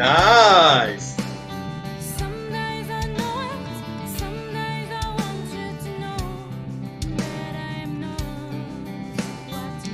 Nice. Some days I know it, some days I want you to know that I am not what you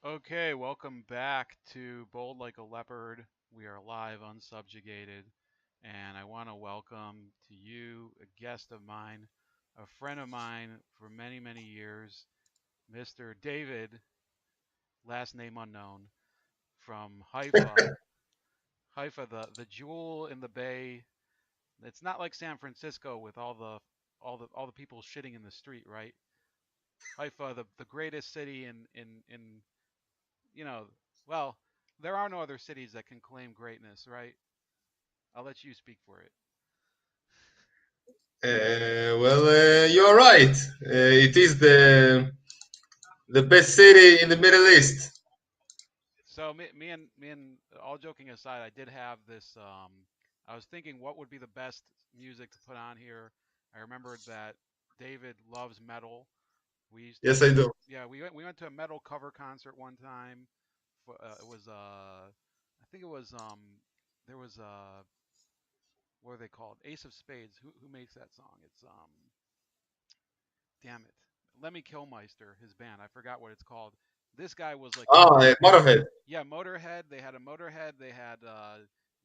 Okay, welcome back to Bold Like a Leopard. We are live, unsubjugated, and I want to welcome to you a guest of mine, a friend of mine for many, many years, Mr. David, last name unknown, from Haifa. Haifa, the jewel in the bay. It's not like San Francisco with all the people shitting in the street, right? Haifa, the greatest city in you know, well, there are no other cities that can claim greatness, right? I'll let you speak for it. You're right. It is the best city in the Middle East. So me and all joking aside, I did have this. I was thinking what would be the best music to put on here. I remembered that David loves metal. We used to, Yes, I do. yeah, we went to a metal cover concert one time. It was I think it was there was what are they called? Ace of Spades. Who makes that song? It's damn it, Lemmy Kilmister, his band. I forgot what it's called. This guy was like a Motorhead. yeah, Motorhead. They had a Motorhead. They had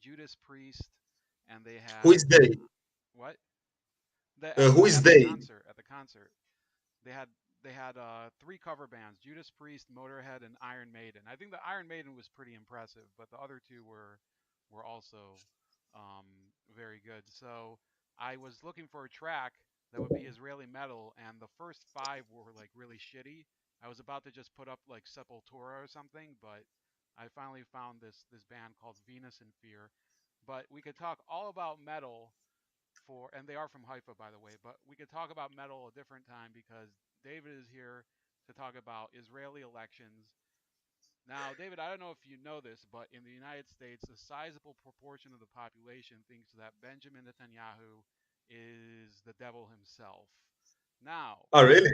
Judas Priest, and they Who had is they? what? Who is At the they? concert. At the concert, they had three cover bands: Judas Priest, Motorhead, and Iron Maiden. I think the Iron Maiden was pretty impressive, but the other two were also um, very good. So I was looking for a track that would be Israeli metal, and the first five were like really shitty. I was about to just put up like Sepultura or something, but I finally found this band called Venus in Fear. But we could talk all about metal and they are from Haifa, by the way. But we could talk about metal a different time because David is here to talk about Israeli elections. Now, David, I don't know if you know this, but in the United States, a sizable proportion of the population thinks that Benjamin Netanyahu is the devil himself. Now, Oh, really?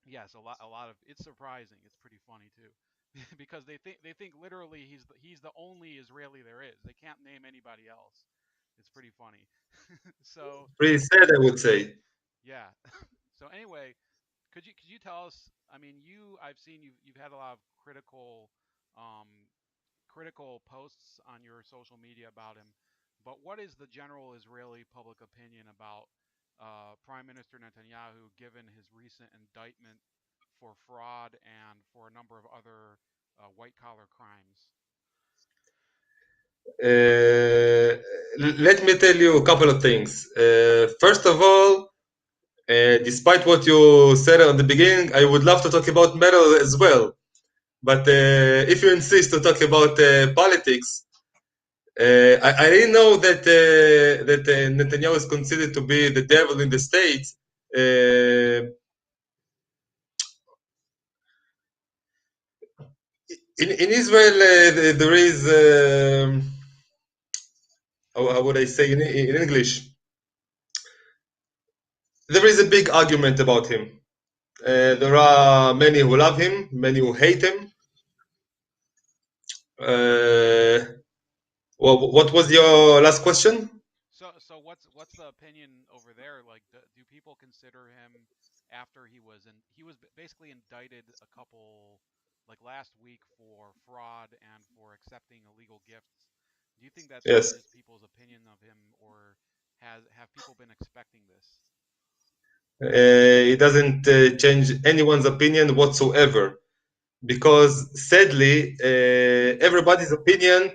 yes, a lot of it's surprising. It's pretty funny too, because they think literally he's the only Israeli there is. They can't name anybody else. It's pretty funny. So Pretty sad, I would say. yeah. So anyway, could you tell us? I mean, I've seen you've had a lot of um, critical posts on your social media about him. But what is the general Israeli public opinion about Prime Minister Netanyahu, given his recent indictment for fraud and for a number of other white collar crimes? Uh, Let me tell you a couple of things. First of all, despite what you said at the beginning, I would love to talk about metal as well. But if you insist to talk about politics, I didn't know that Netanyahu is considered to be the devil in the states. In Israel, there is how would I say in English? There is a big argument about him. There are many who love him, many who hate him. What was your last question? So what's the opinion over there? Like, do people consider him after he was basically indicted a couple like last week for fraud and for accepting illegal gifts? Do you think that Yes, changes people's opinion of him, or have people been expecting this? it doesn't change anyone's opinion whatsoever because sadly, everybody's opinion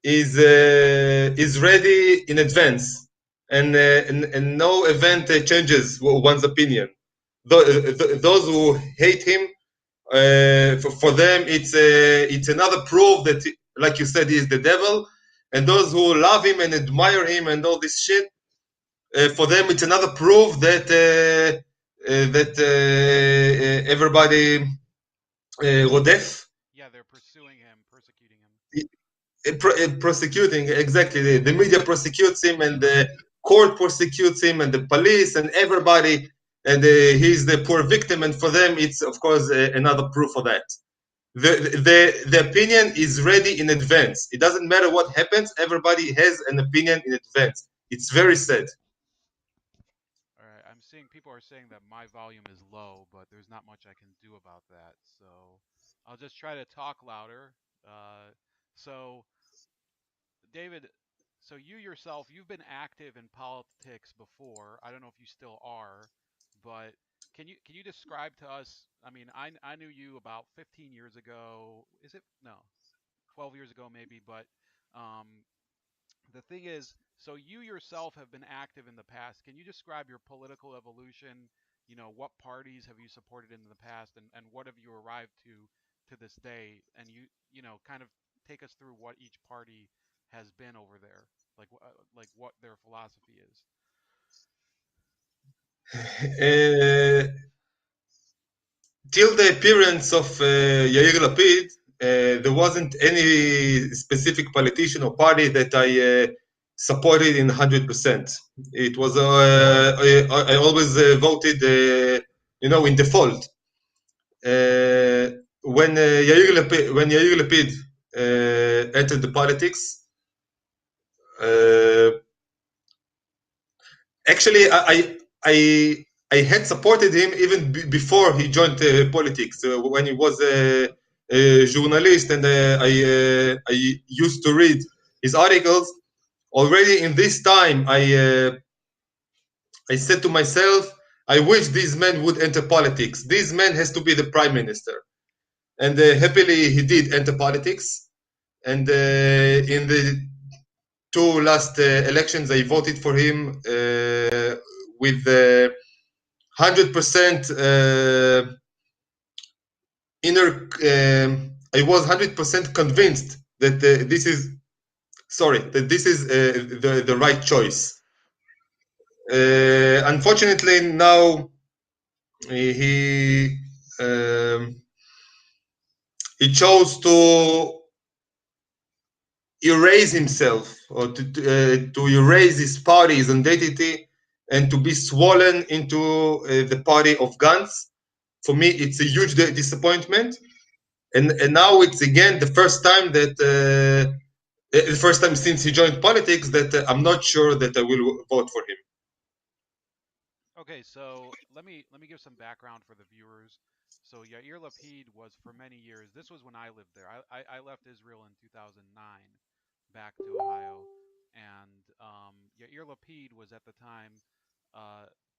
is ready in advance, and no event changes one's opinion. Those who hate him, for them, it's another proof that, like you said, he's the devil. And those who love him and admire him and all this shit, for them, it's another proof that everybody rodef, Yeah, they're pursuing him, persecuting him. prosecuting exactly. The media prosecutes him, and the court prosecutes him, and the police and everybody, and he's the poor victim. And for them, it's of course another proof of that. The opinion is ready in advance. It doesn't matter what happens. Everybody has an opinion in advance. It's very sad. All right, I'm seeing people are saying that my volume is low, but there's not much I can do about that. So I'll just try to talk louder. So David, so you yourself, you've been active in politics before. I don't know if you still are, but can you describe to us? I mean, I knew you about 15 years ago. Is it no, 12 years ago maybe, but um, the thing is, so you yourself have been active in the past. Can you describe your political evolution? what parties have you supported in the past, and what have you arrived to this day, and kind of take us through what each party has been over there, like what their philosophy is. Uh, till the appearance of Yair Lapid, there wasn't any specific politician or party that I supported in 100%. It was I always voted, in default. When Yair Lapid entered the politics, uh, actually, I had supported him even before he joined politics. When he was a journalist, and I used to read his articles. Already in this time, I said to myself, I wish these men would enter politics. This man has to be the prime minister. And happily, he did enter politics. And in the two last elections, I voted for him with 100% inner. I was 100% convinced that this is the right choice. Unfortunately, now he he chose to erase himself, or to erase his party, his identity, and to be swollen into the party of Gantz. For me, it's a huge disappointment. And now it's again the first time since he joined politics that I'm not sure that I will vote for him. Okay, so let me give some background for the viewers. So Yair Lapid was for many years. This was when I lived there. I left Israel in 2009, back to Ohio, and Yair Lapid was at the time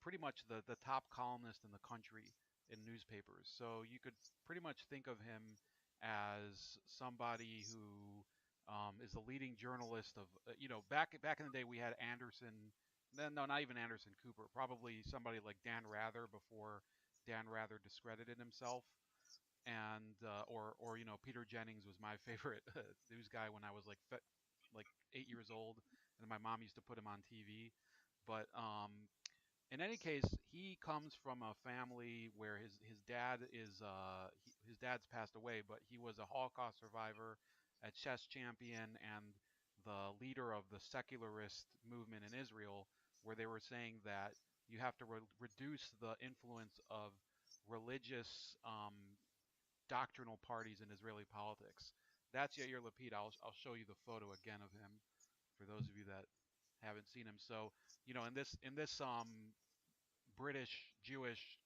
pretty much the top columnist in the country in newspapers. So you could pretty much think of him as somebody who is the leading journalist of back in the day we had Anderson. No, not even Anderson Cooper. Probably somebody like Dan Rather before Dan Rather discredited himself, and or Peter Jennings was my favorite news guy when I was like 8 years old, and my mom used to put him on TV. But in any case, he comes from a family where his dad his dad's passed away, but he was a Holocaust survivor, a chess champion, and the leader of the secularist movement in Israel, where they were saying that you have to reduce the influence of religious doctrinal parties in Israeli politics. That's Yair Lapid. I'll show you the photo again of him for those of you that haven't seen him. So in this British Jewish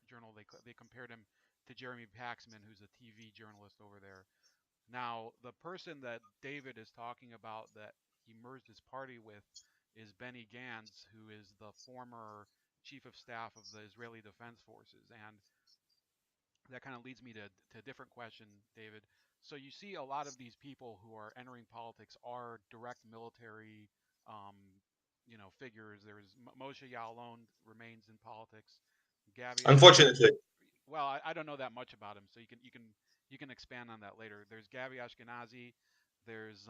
journal, they compared him to Jeremy Paxman, who's a TV journalist over there. Now, the person that David is talking about that he merged his party with is Benny Gantz, who is the former chief of staff of the Israeli Defense Forces. And that kind of leads me to a different question, David. So you see a lot of these people who are entering politics are direct military, um, figures. There's Moshe Yaalon remains in politics. Gabi Ashkenazi. Unfortunately. Well, I don't know that much about him, so you can expand on that later. There's Gabi Ashkenazi. There's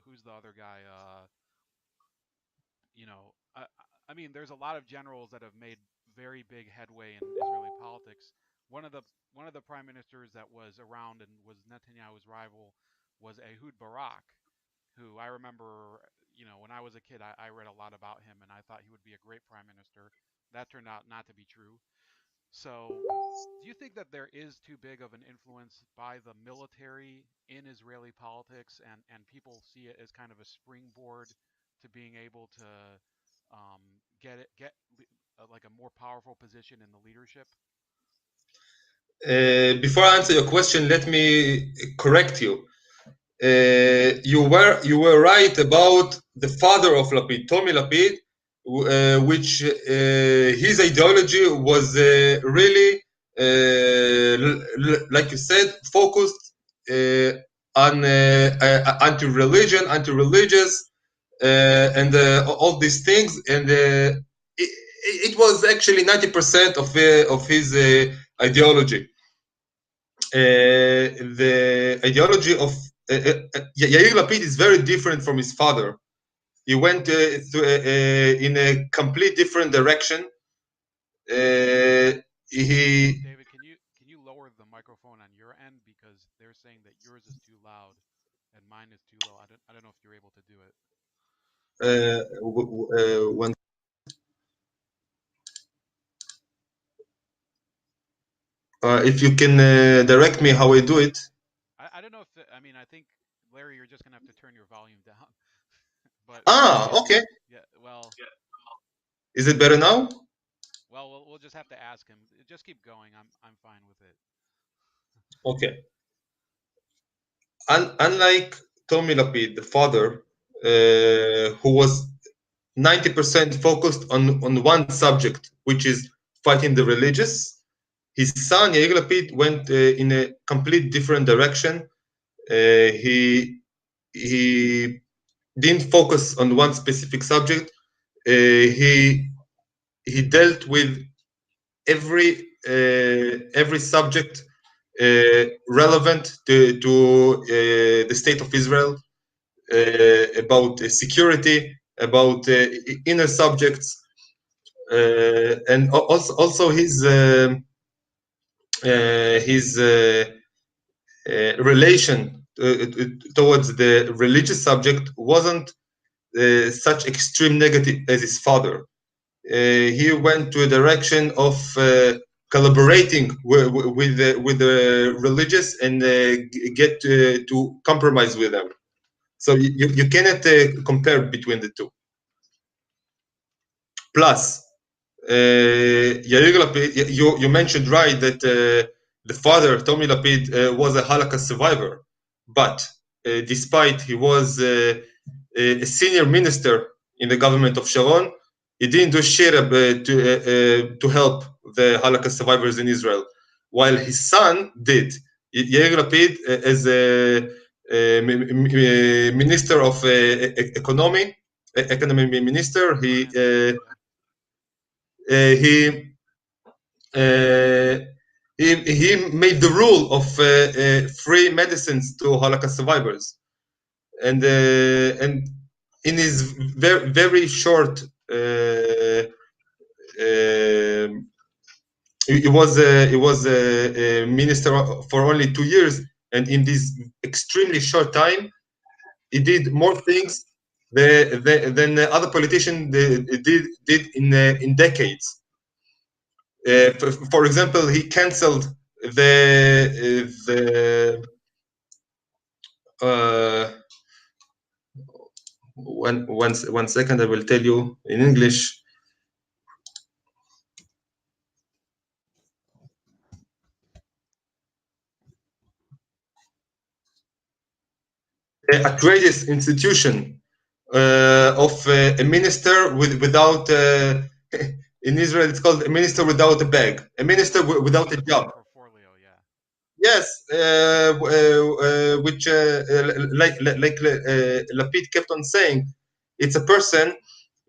who's the other guy? I mean, there's a lot of generals that have made very big headway in Israeli politics. One of the one of the prime ministers that was around and was Netanyahu's rival was Ehud Barak, who I remember, when I was a kid, I read a lot about him and I thought he would be a great prime minister. That turned out not to be true. So, do you think that there is too big of an influence by the military in Israeli politics, and people see it as kind of a springboard to being able to get like a more powerful position in the leadership? Before I answer your question, let me correct you. You were right about the father of Lapid, Tommy Lapid, which his ideology was really, like you said, focused on anti-religion, anti-religious, and all these things. And it was actually 90% of his ideology. The ideology of Yair Lapid is very different from his father. He went in a complete different direction. He David, can you lower the microphone on your end because they're saying that yours is too loud and mine is too low. I don't know if you're able to do it. when if you can direct me how I do it. I don't know if I mean I think Larry, you're just gonna have to turn your volume down. But Okay. yeah, well, Is it better now? we'll just have to ask him. Just keep going. I'm fine with it. Okay. Unlike Tommy Lapid, the father, who was 90% focused on one subject, which is fighting the religious, his son Yair Lapid went in a complete different direction. He didn't focus on one specific subject. He dealt with every subject relevant to the state of Israel, about security, about inner subjects, and also his relation towards the religious subject wasn't such extreme negative as his father. He went to a direction of collaborating with the religious and get to compromise with them. So you cannot compare between the two. Plus, Yair Lapid, you mentioned right that the father, Tommy Lapid, was a Holocaust survivor, but despite he was a senior minister in the government of Sharon, he didn't do shit to help the Holocaust survivors in Israel, while his son did. Yair Lapid, as a minister of economy minister, he he made the rule of free medicines to Holocaust survivors, and in his very short, he was a minister for only 2 years, and in this extremely short time, he did more things than other politicians did in decades. For example, he canceled the one second, I will tell you in English. A outrageous institution of a minister without in Israel it's called a minister without a bag, a minister without a job. Portfolio, yeah. Yes, which like Lapid kept on saying, it's a person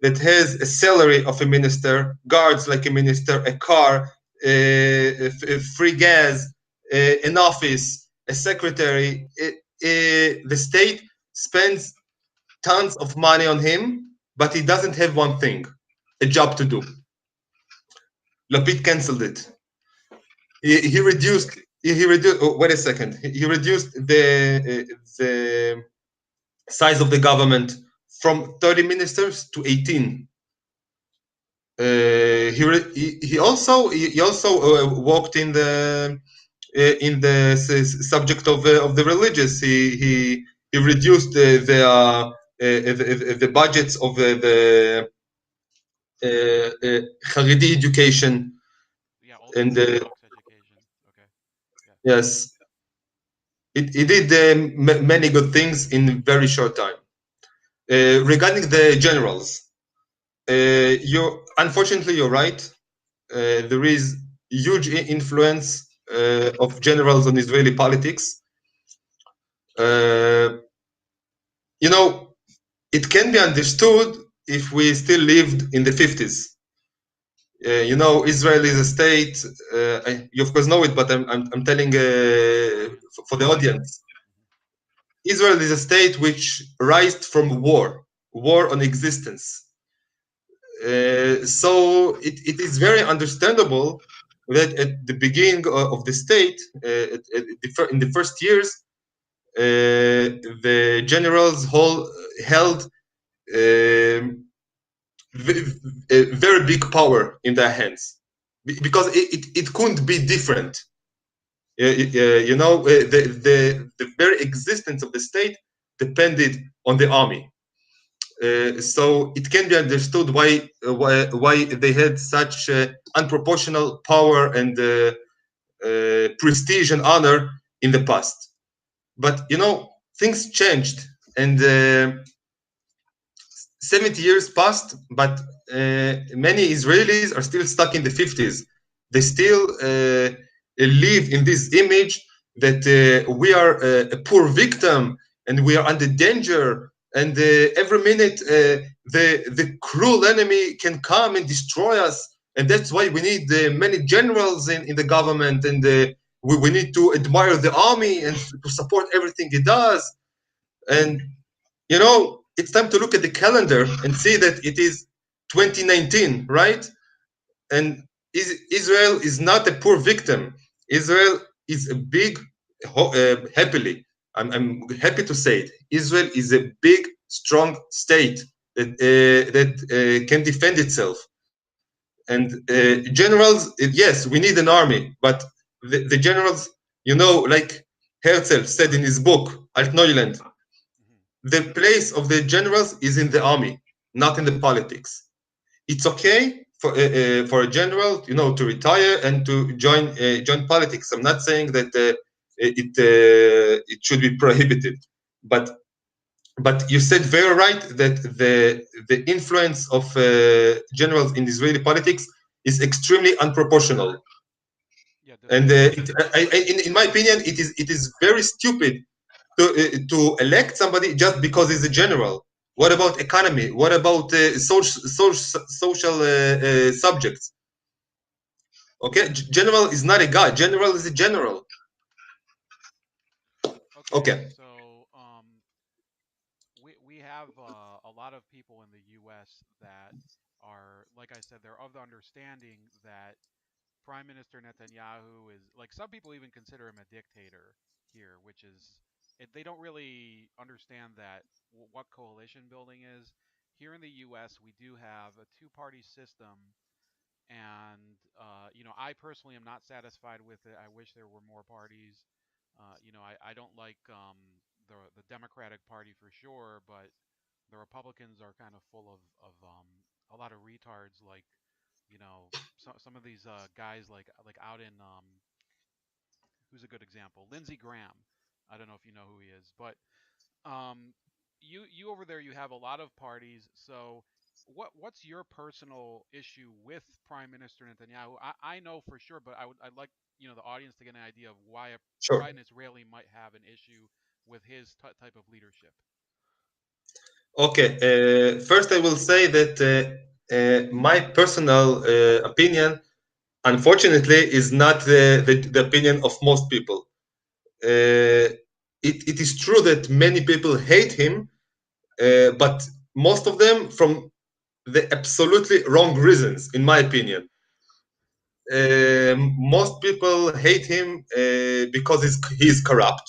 that has a salary of a minister, guards like a minister, a car, free gas, an office, a secretary. The state spends tons of money on him, but he doesn't have one thing, a job to do. Lapid canceled it. He reduced. Wait a second. He reduced the size of the government from 30 ministers to 18. He also walked in the subject of the religious. He reduced the budgets of the Haredi education. Yeah, And Orthodox education. Okay. Yeah. yes, he did many good things in very short time. Regarding the generals, unfortunately you're right. There is huge influence of generals on Israeli politics. You know, it can be understood if we still lived in the 50s. Israel is a state. You of course know it, but I'm telling for the audience. Israel is a state which rised from war on existence. So it is very understandable that at the beginning of the state, in the first years, the generals held a very big power in their hands, because it couldn't be different. The very existence of the state depended on the army. So it can be understood why they had such unproportional power and prestige and honor in the past. But things changed, and 70 years passed, but many Israelis are still stuck in the 50s. They still live in this image that we are a poor victim and we are under danger, and every minute the cruel enemy can come and destroy us, and that's why we need many generals in the government, and we need to admire the army and to support everything it does. And it's time to look at the calendar and see that it is 2019, right? And Israel is not a poor victim. Israel is a big, happily, I'm happy to say it. Israel is a big, strong state that can defend itself. And generals, yes, we need an army, but the generals, like Herzl said in his book, Alt-Neuland, the place of the generals is in the army, not in the politics. It's okay for a general, to retire and to join politics. I'm not saying that it should be prohibited, but you said very right that the influence of generals in Israeli politics is extremely unproportional. Yeah, And in my opinion, it is very stupid to elect somebody just because he's a general. What about economy? What about social subjects? Okay, general is not a god. General is a general. okay, Okay, so we have a lot of people in the U.S. that are, like I said, they're of the understanding that Prime Minister Netanyahu is, like, some people even consider him a dictator here, which is they don't really understand that what coalition building is. Here in the U.S., we do have a two-party system, and I personally am not satisfied with it. I wish there were more parties. I don't like the Democratic Party for sure, but the Republicans are kind of full of a lot of retards, like some of these guys like out in who's a good example, Lindsey Graham. I don't know if you know who he is, but um, you over there, you have a lot of parties. So what's your personal issue with Prime Minister Netanyahu? I know for sure, but I'd like the audience to get an idea of why sure. an Israeli might have an issue with his type of leadership. Okay. First, I will say that my personal opinion, unfortunately, is not the opinion of most people. It is true that many people hate him, but most of them from the absolutely wrong reasons, in my opinion. Most people hate him because he's corrupt.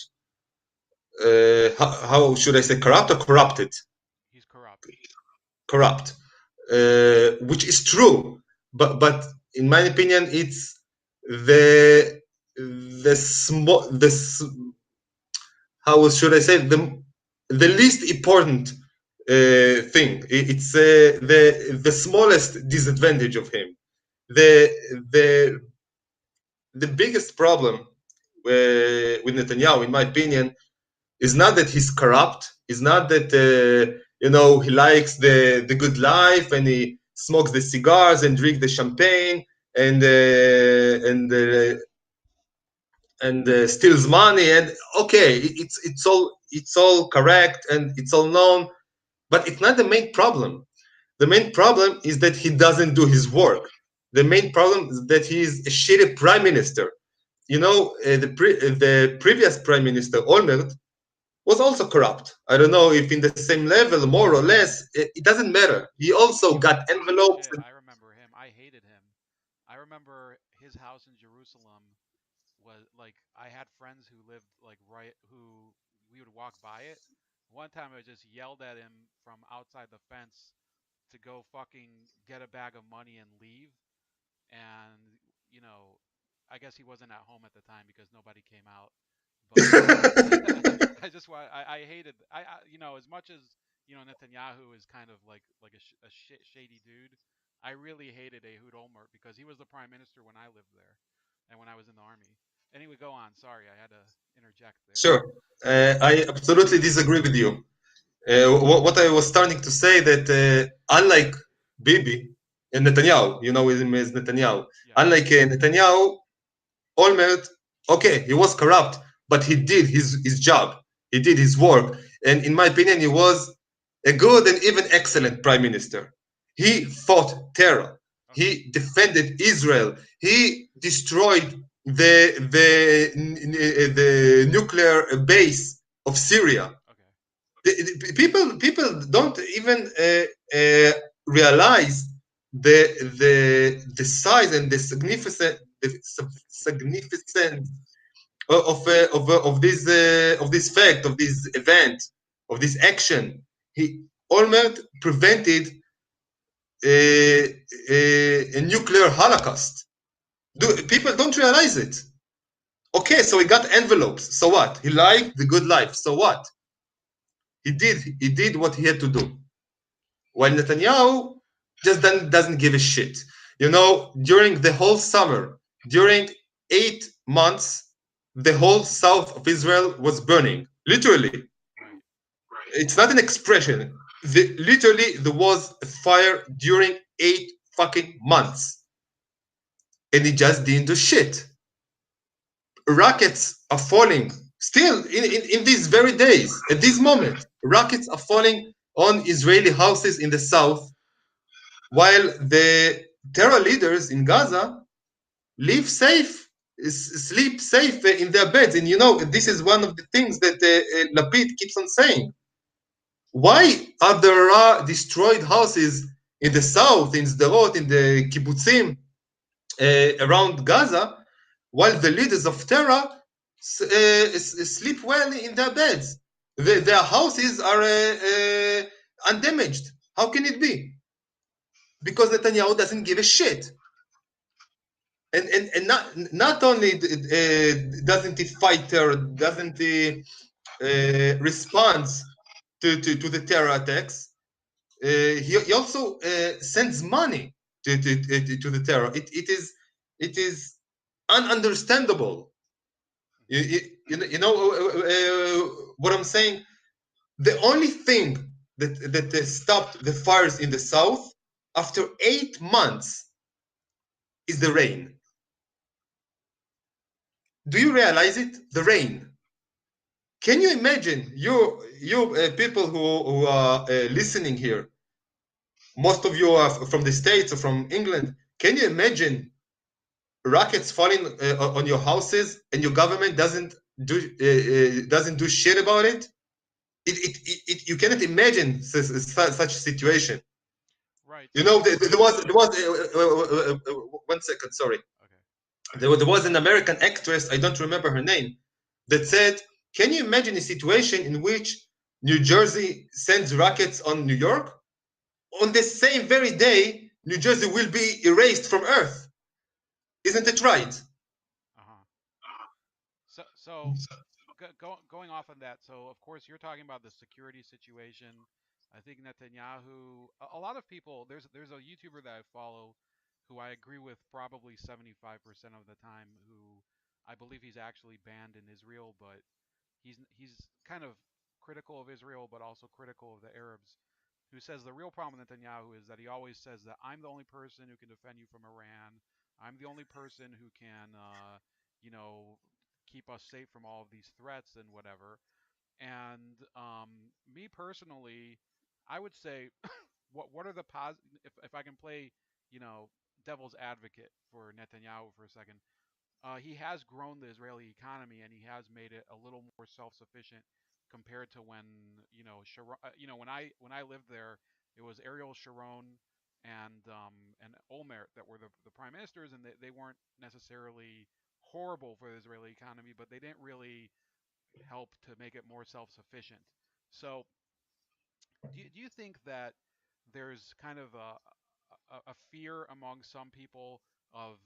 How should I say, corrupt or corrupted? He's corrupt. Corrupt, which is true, but in my opinion, it's the small how should I say, the least important thing. It's the smallest disadvantage of him. The the the biggest problem with Netanyahu, in my opinion, is not that he's corrupt. It's not that he likes the good life and he smokes the cigars and drink the champagne and steals money. And okay, it's all correct and it's all known, but it's not the main problem. The main problem is that he doesn't do his work. The main problem is that he is a shitty prime minister. The previous prime minister Olmert was also corrupt. I don't know if in the same level, more or less. It doesn't matter. He also got Piece of envelopes. shit. I remember him. I hated him. I remember his house in Jerusalem was like I had friends who lived like right who we would walk by it. One time I just yelled at him from outside the fence to go fucking get a bag of money and leave. And you know, I guess he wasn't at home at the time because nobody came out. But I just I hated as much as Netanyahu is kind of like a shady dude. I really hated Ehud Olmert because he was the prime minister when I lived there and when I was in the army. Anyway, go on. Sorry, I had to interject there. Sure, I absolutely disagree with you. What I was starting to say that unlike Bibi and Netanyahu, you know him as Netanyahu, Yes. unlike Netanyahu, Olmert, okay, he was corrupt, but he did his job. He did his work. And in my opinion, he was a good and even excellent prime minister. He fought terror. Okay. He defended Israel. He destroyed the nuclear base of Syria. Okay. People don't even realize the size and the significance of this fact, of this event, of this action. He Olmert prevented a nuclear holocaust. People don't realize it. Okay, so he got envelopes. So what? He liked the good life. So what? He did what he had to do. While Netanyahu just doesn't give a shit. During the whole summer, during 8 months, the whole south of Israel was burning. Literally. Right. It's not an expression. Literally, there was a fire during 8 fucking months. And he just didn't do shit. Rockets are falling. Still, in these very days, at this moment, rockets are falling on Israeli houses in the south, while the terror leaders in Gaza live safe, sleep safe in their beds. And this is one of the things that Lapid keeps on saying. Why are there destroyed houses in the south, in Sderot, in the kibbutzim around Gaza, while the leaders of terror sleep well in their beds? Their houses are undamaged. How can it be? Because Netanyahu doesn't give a shit. And not only doesn't he fight terror, doesn't he responds to the terror attacks, he also sends money to the terror. It is ununderstandable. What I'm saying. The only thing that stopped the fires in the south after 8 months is the rain. Do you realize it? The rain. Can you imagine, you people who are listening here? Most of you are from the States or from England. Can you imagine rockets falling on your houses and your government doesn't do shit about it? You cannot imagine such a situation. Right. You know, So there was 1 second, sorry. okay. There was an American actress, I don't remember her name, that said, can you imagine a situation in which New Jersey sends rockets on New York? On the same very day, New Jersey will be erased from Earth. Isn't it right? Uh huh. So going off on that, so of course you're talking about the security situation. I think Netanyahu, a lot of people, there's a YouTuber that I follow who I agree with probably 75% of the time, who I believe he's actually banned in Israel, but he's kind of critical of Israel, but also critical of the Arabs. Who says the real problem with Netanyahu is that he always says that I'm the only person who can defend you from Iran. I'm the only person who can, you know, keep us safe from all of these threats and whatever. And me personally, I would say, what are the if I can play, you know, devil's advocate for Netanyahu for a second. He has grown the Israeli economy and he has made it a little more self-sufficient compared to when when I lived there, it was Ariel Sharon and Olmert that were the prime ministers, and they weren't necessarily horrible for the Israeli economy, but they didn't really help to make it more self-sufficient. So do you think that there's kind of a fear among some people of,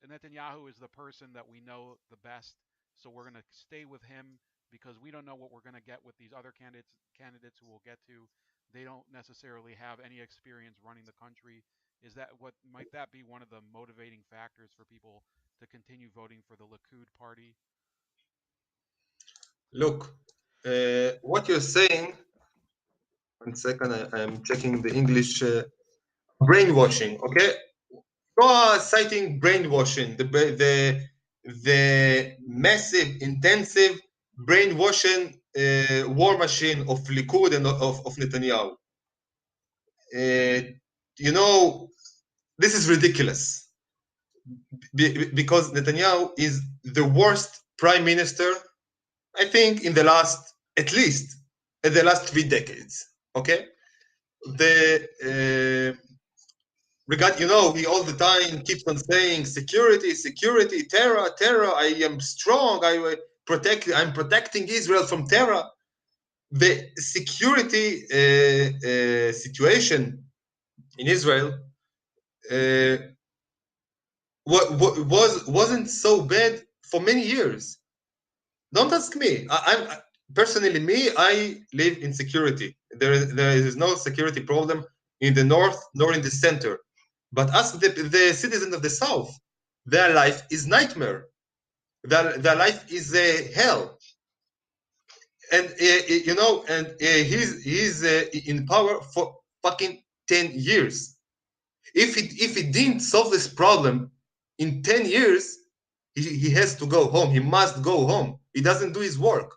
Netanyahu is the person that we know the best, so we're going to stay with him because we don't know what we're going to get with these other candidates who we'll get to. They don't necessarily have any experience running the country. Is that what might that be one of the motivating factors for people to continue voting for the Likud party? Look, what you're saying. 1 second, I'm checking the English. Brainwashing. Okay, you are citing brainwashing. The massive, intensive brainwashing war machine of Likud and of Netanyahu. You know, this is ridiculous because Netanyahu is the worst prime minister, I think, in the last, at least, in the last 3 decades. Okay, the he all the time keeps on saying security, security, terror, terror. I am strong. I'm protecting Israel from terror. The security situation in Israel uh, wasn't so bad for many years. Don't ask me. I'm personally me. I live in security. There is no security problem in the north nor in the center. But ask the citizens of the south. Their life is nightmare. Their life is hell. And he's in power for fucking 10 years. If he didn't solve this problem in 10 years, he has to go home. He must go home. He doesn't do his work.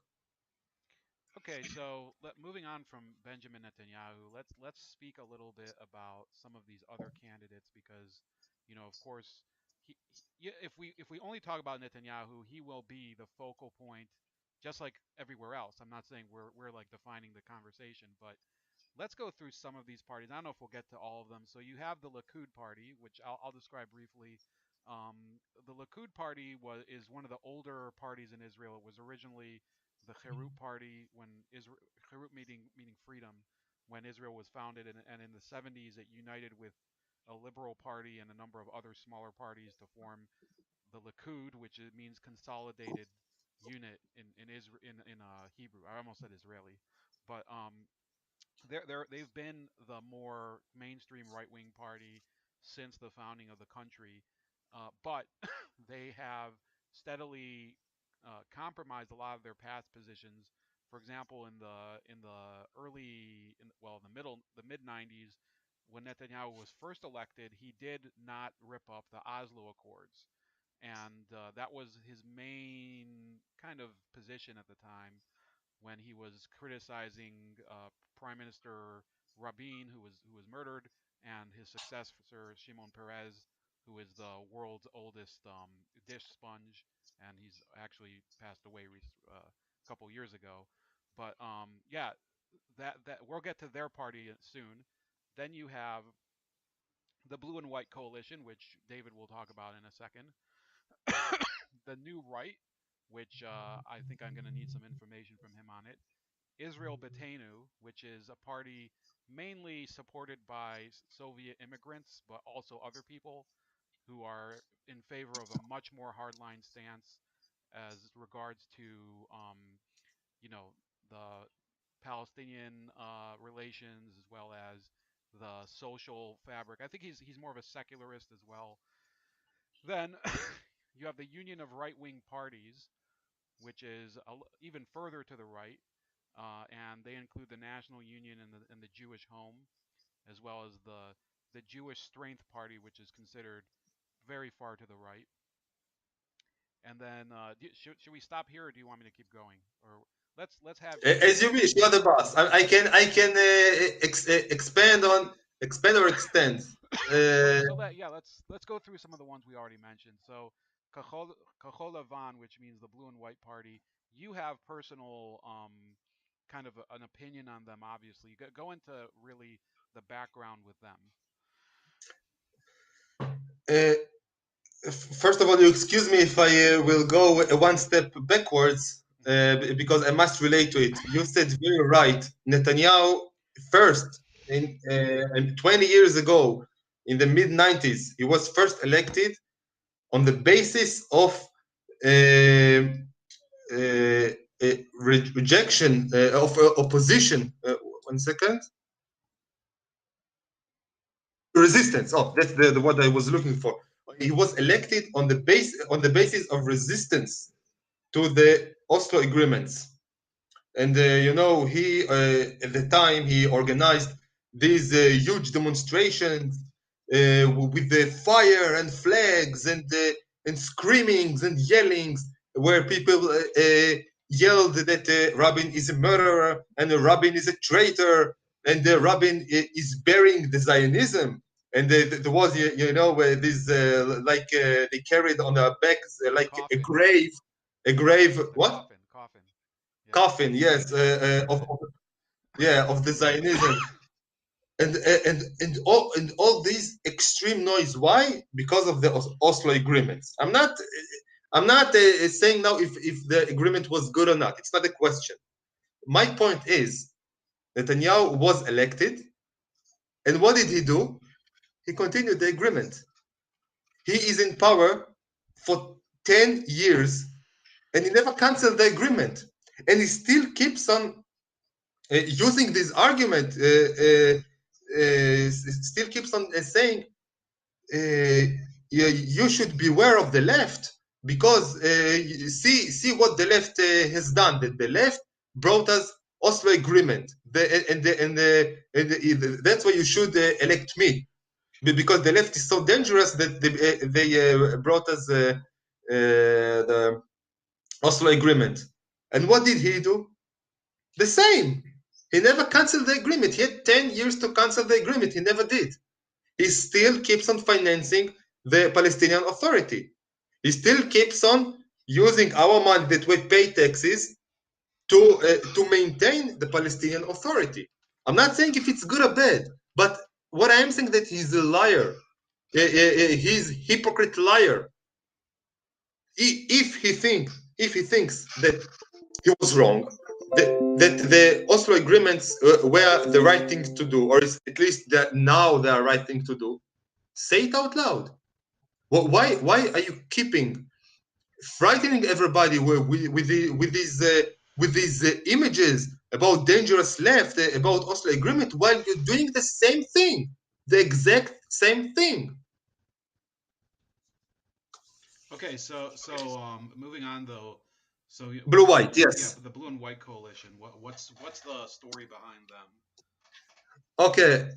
Okay, so moving on from Benjamin Netanyahu, let's speak a little bit about some of these other candidates because, of course, if we only talk about Netanyahu, he will be the focal point, just like everywhere else. I'm not saying we're like defining the conversation, but let's go through some of these parties. I don't know if we'll get to all of them. So you have the Likud party, which I'll describe briefly. The Likud party is one of the older parties in Israel. It was originally the Cherut party when Israel, Cherut meaning freedom, when Israel was founded, and in the 70s it united with a liberal party and a number of other smaller parties to form the Likud, which means consolidated unit in Israel in Hebrew. I almost said Israeli, but they've been the more mainstream right wing party since the founding of the country, but they have steadily compromised a lot of their past positions. For example, in the early, in the mid 90s, when Netanyahu was first elected, he did not rip up the Oslo Accords, and that was his main kind of position at the time when he was criticizing Prime Minister Rabin, who was murdered, and his successor Shimon Peres, who is the world's oldest dish sponge, and he's actually passed away a couple years ago. But yeah, that we'll get to their party soon. Then you have the Blue and White Coalition, which David will talk about in a second. The New Right, which I think I'm going to need some information from him on it. Israel Beteinu, which is a party mainly supported by Soviet immigrants, but also other people who are in favor of a much more hardline stance as regards to, the Palestinian relations as well as the social fabric. I think he's more of a secularist as well. Then you have the Union of Right Wing Parties, which is even further to the right, and they include the National Union and the Jewish Home, as well as the Jewish Strength Party, which is considered very far to the right. And then, should we stop here, or do you want me to keep going? Or let's have David. As you wish. You're the boss. I can expand or extend. Let's go through some of the ones we already mentioned. So Kachol Lavan, which means the blue and white party. You have personal kind of an opinion on them. Obviously, go into really the background with them. uh, First of all, you excuse me if I will go one step backwards because I must relate to it. You said very right. Netanyahu first and 20 years ago, in the mid 90s, he was first elected on the basis of uh, rejection of opposition. One second. Resistance. Oh, that's the what I was looking for. He was elected on the basis of resistance to the Oslo agreements. And he at the time he organized these huge demonstrations with the fire and flags and screamings and yellings, where people yelled that Rabin is a murderer and Rabin is a traitor and Rabin is burying the Zionism. And there was this they carried on their backs like a Coffin, grave. the What? coffin. Yeah, Coffin, yes, of the Zionism, and all these extreme noise. Why? Because of the Oslo agreements. I'm not saying now if the agreement was good or not. It's not a question. My point is, Netanyahu was elected, and what did he do? He continued the agreement. He is in power for 10 years, and he never canceled the agreement, and he still keeps on using this argument, still keeps on saying you should beware of the left because see what the left has done. That the left brought us Oslo agreement, that's why you should elect me, because the left is so dangerous that they brought us the Oslo agreement. And what did he do? The same. He never canceled the agreement. He had 10 years to cancel the agreement. He never did. He still keeps on financing the Palestinian Authority. He still keeps on using our money that we pay taxes to maintain the Palestinian Authority. I'm not saying if it's good or bad, but what I am saying that he's a liar. He's a hypocrite liar. If he thinks that he was wrong, that the Oslo agreements were the right thing to do, or at least that now they are right thing to do, say it out loud. Why are you keeping frightening everybody with these images about dangerous left, about Oslo agreement, while you're doing the same thing, the exact same thing? Okay, so moving on though. So Blue white, yeah, yes. the blue and white coalition. What's the story behind them? Okay,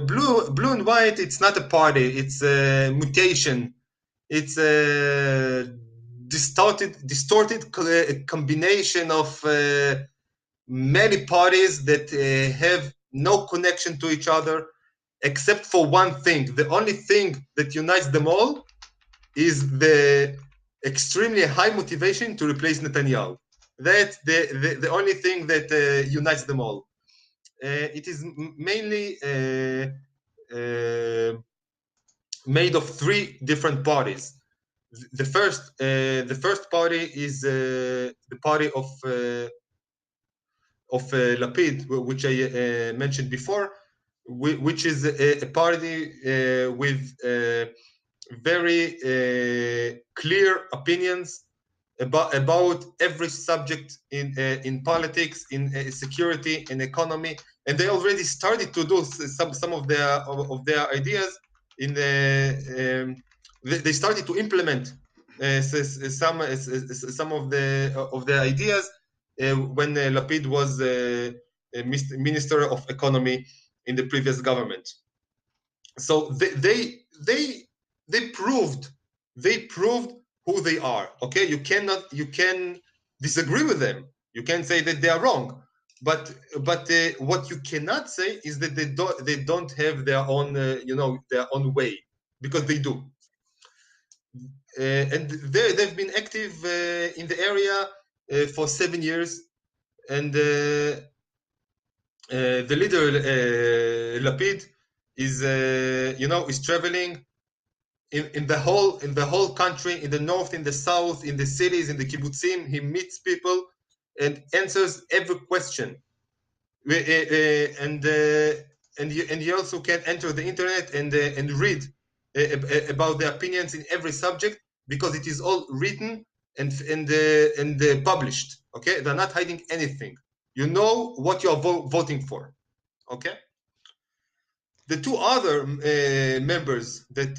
blue and white. It's not a party. It's a mutation. It's a distorted combination of many parties that have no connection to each other, except for one thing. The only thing that unites them all is the extremely high motivation to replace Netanyahu. That's the only thing that unites them all. It is mainly made of three different parties. The first party is the party of Lapid, which I mentioned before, which is a party with very clear opinions about every subject in politics, in security, in economy, and they already started to do some of their ideas. They started to implement some of the ideas when Lapid was Minister of Economy in the previous government. So they proved who they are. Okay, you can disagree with them. You can say that they are wrong, but what you cannot say is that they don't have their own their own way, because they do. And they've been active in the area for 7 years, and the leader Lapid is is traveling in the whole country, in the north, in the south, in the cities, in the kibbutzim. He meets people and answers every question. And you also can enter the internet and read about the opinions in every subject, because it is all written and published. Okay, they're not hiding anything. You know what you are voting for. Okay. The two other members that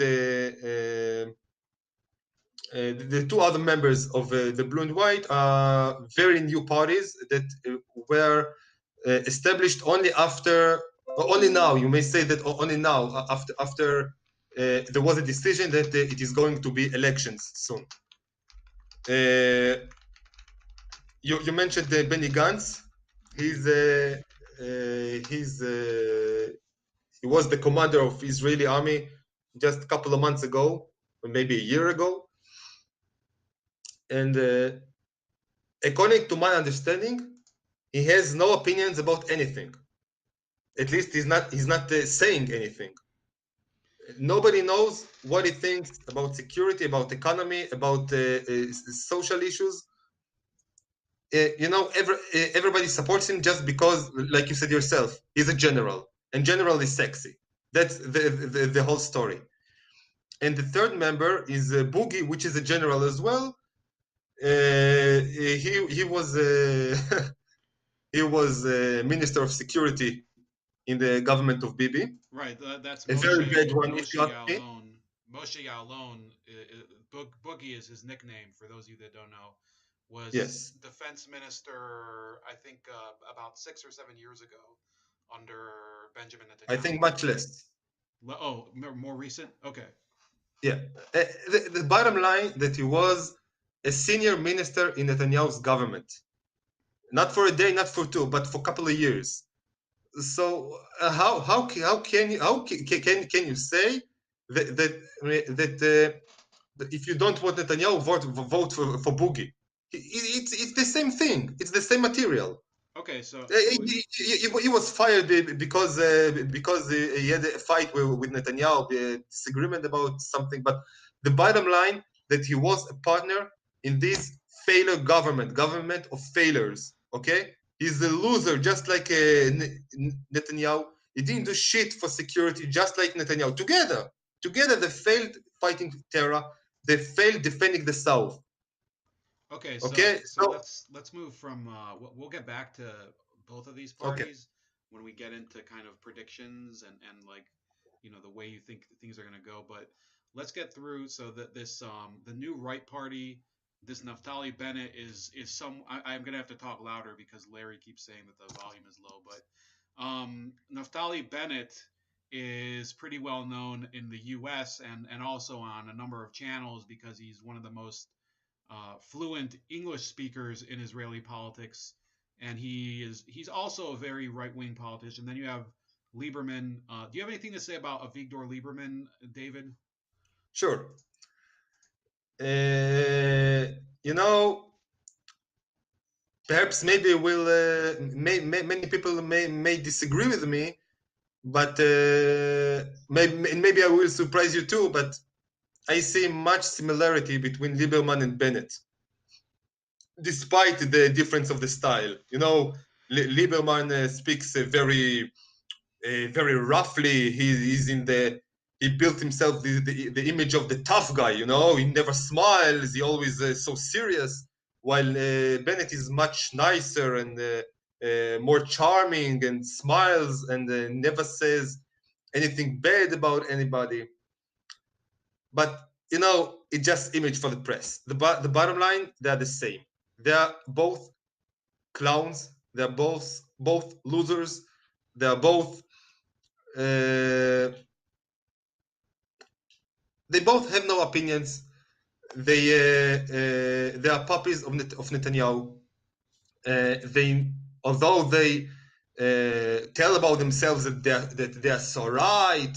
the two other members of the Blue and White are very new parties that were established only now. You may say that only now, after there was a decision that it is going to be elections soon. You mentioned Benny Gantz. He was the commander of Israeli army just a couple of months ago, or maybe a year ago. And according to my understanding, he has no opinions about anything. At least he's not saying anything. Nobody knows what he thinks about security, about economy, about social issues. Everybody supports him just because, like you said yourself, he's a general, and general is sexy. That's the whole story. And the third member is Boogie, which is a general as well. He was he was Minister of Security in the government of Bibi. Right. That's A very bad one, if Moshe you ask me. Ya'alon. Moshe Ya'alon, Boogie is his nickname. For those of you that don't know, was Yes, defense minister. I think about 6 or 7 years ago, under Benjamin I think Netanyahu. much less. Oh, more recent. Okay. Yeah. The bottom line that he was a senior minister in Netanyahu's government, not for a day, not for two, but for a couple of years. So how can you say that if you don't want Netanyahu, vote for Boogie? It's the same thing. It's the same material. Okay. So He was fired because he had a fight with Netanyahu, a disagreement about something. But the bottom line that he was a partner in this failure government of failures. Okay, he's a loser, just like Netanyahu. He didn't do shit for security, just like Netanyahu. Together, they failed fighting terror. They failed defending the South. Okay, Okay, so so let's move from we'll get back to both of these okay, parties when we get into kind of predictions and like the way you think things are going to go. But let's get through so that this the new right party, this Naftali Bennett is some. I'm going to have to talk louder because Larry keeps saying that the volume is low. But Naftali Bennett is pretty well known in the U.S. and also on a number of channels because he's one of the most fluent English speakers in Israeli politics, and he's also a very right wing politician. Then you have Lieberman. Do you have anything to say about Avigdor Lieberman, David? sure. You know, perhaps maybe many people may disagree with me, but maybe I will surprise you too. But I see much similarity between Lieberman and Bennett, despite the difference of the style. Lieberman speaks very roughly. He built himself the image of the tough guy. He never smiles. He always so serious. While Bennett is much nicer and more charming and smiles and never says anything bad about anybody. But it's just image for the press. The bottom line, they're the same. They are both clowns. They're both losers. They are both. They both have no opinions. They are puppies of Netanyahu. although they tell about themselves that they are so right,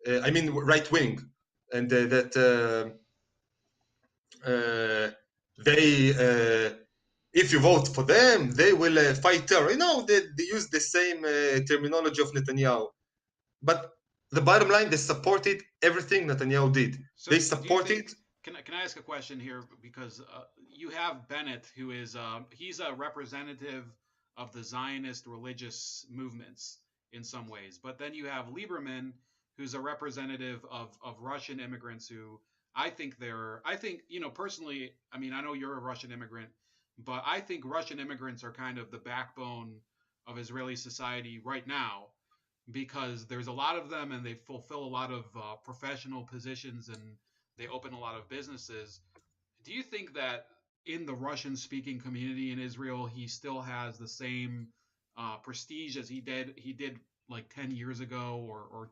I mean right wing, and that they if you vote for them, they will fight terror. You know, they use the same terminology of Netanyahu. But the bottom line, they supported everything Netanyahu did. They So do you think? supported, Can I ask a question here? Because you have Bennett, who is he's a representative of the Zionist religious movements in some ways, but then you have Lieberman, who's a representative of Russian immigrants who I think personally, I mean I know you're a Russian immigrant, but I think Russian immigrants are kind of the backbone of Israeli society right now because there's a lot of them and they fulfill a lot of professional positions and they open a lot of businesses. Do you think that in the Russian speaking community in Israel, he still has the same prestige as he did like 10 years ago or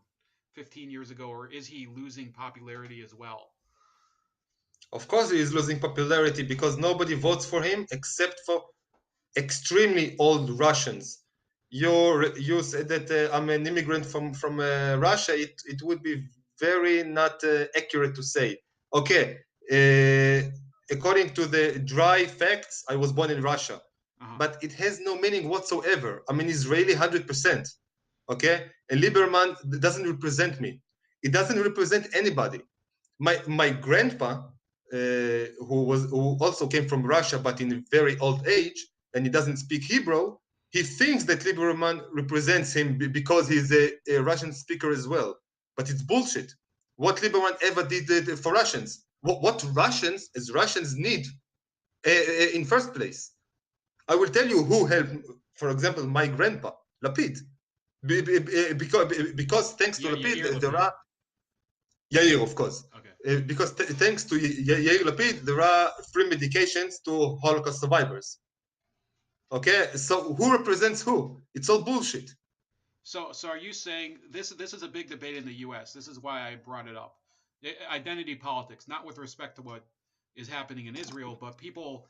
15 years ago, or is he losing popularity as well? of course, he is losing popularity because nobody votes for him except for extremely old Russians. You said that I'm an immigrant from Russia. It would be very not accurate to say. Okay, uh, according to the dry facts, I was born in Russia, Uh-huh. but it has no meaning whatsoever. I'm an Israeli 100%. Okay, and Lieberman doesn't represent me. It doesn't represent anybody. My grandpa, who also came from Russia, but in a very old age, and he doesn't speak Hebrew. He thinks that Lieberman represents him because he's a Russian speaker as well. But it's bullshit. What Lieberman ever did for Russians? What Russians, as Russians, need in first place? I will tell you who helped. For example, my grandpa, Lapid, because thanks to Yeah, Yair Lapid, there Lapid. are Yair, of course. Okay. Because thanks to Yair Lapid, there are free medications to Holocaust survivors. Okay, so who represents who? It's all bullshit. So are you saying this is a big debate in the U.S. This is why I brought it up. Identity politics, not with respect to what is happening in Israel, but people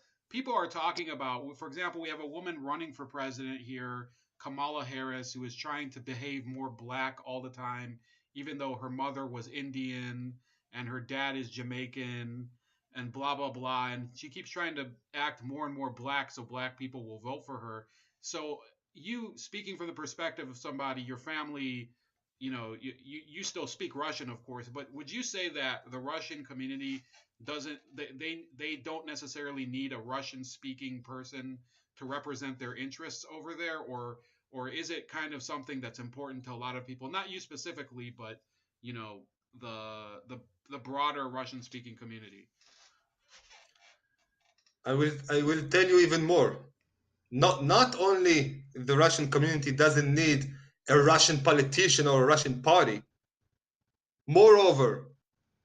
are talking about. For example, we have a woman running for president here, Kamala Harris, who is trying to behave more black all the time, even though her mother was Indian and her dad is Jamaican and blah blah blah, and she keeps trying to act more and more black so black people will vote for her. So you speaking from the perspective of somebody, your family, you still speak Russian, of course, but would you say that the Russian community doesn't they don't necessarily need a Russian speaking person to represent their interests over there, or is it kind of something that's important to a lot of people, not you specifically, but you know the the broader Russian speaking community? I will tell you even more. Not only the Russian community doesn't need a Russian politician or a Russian party. Moreover,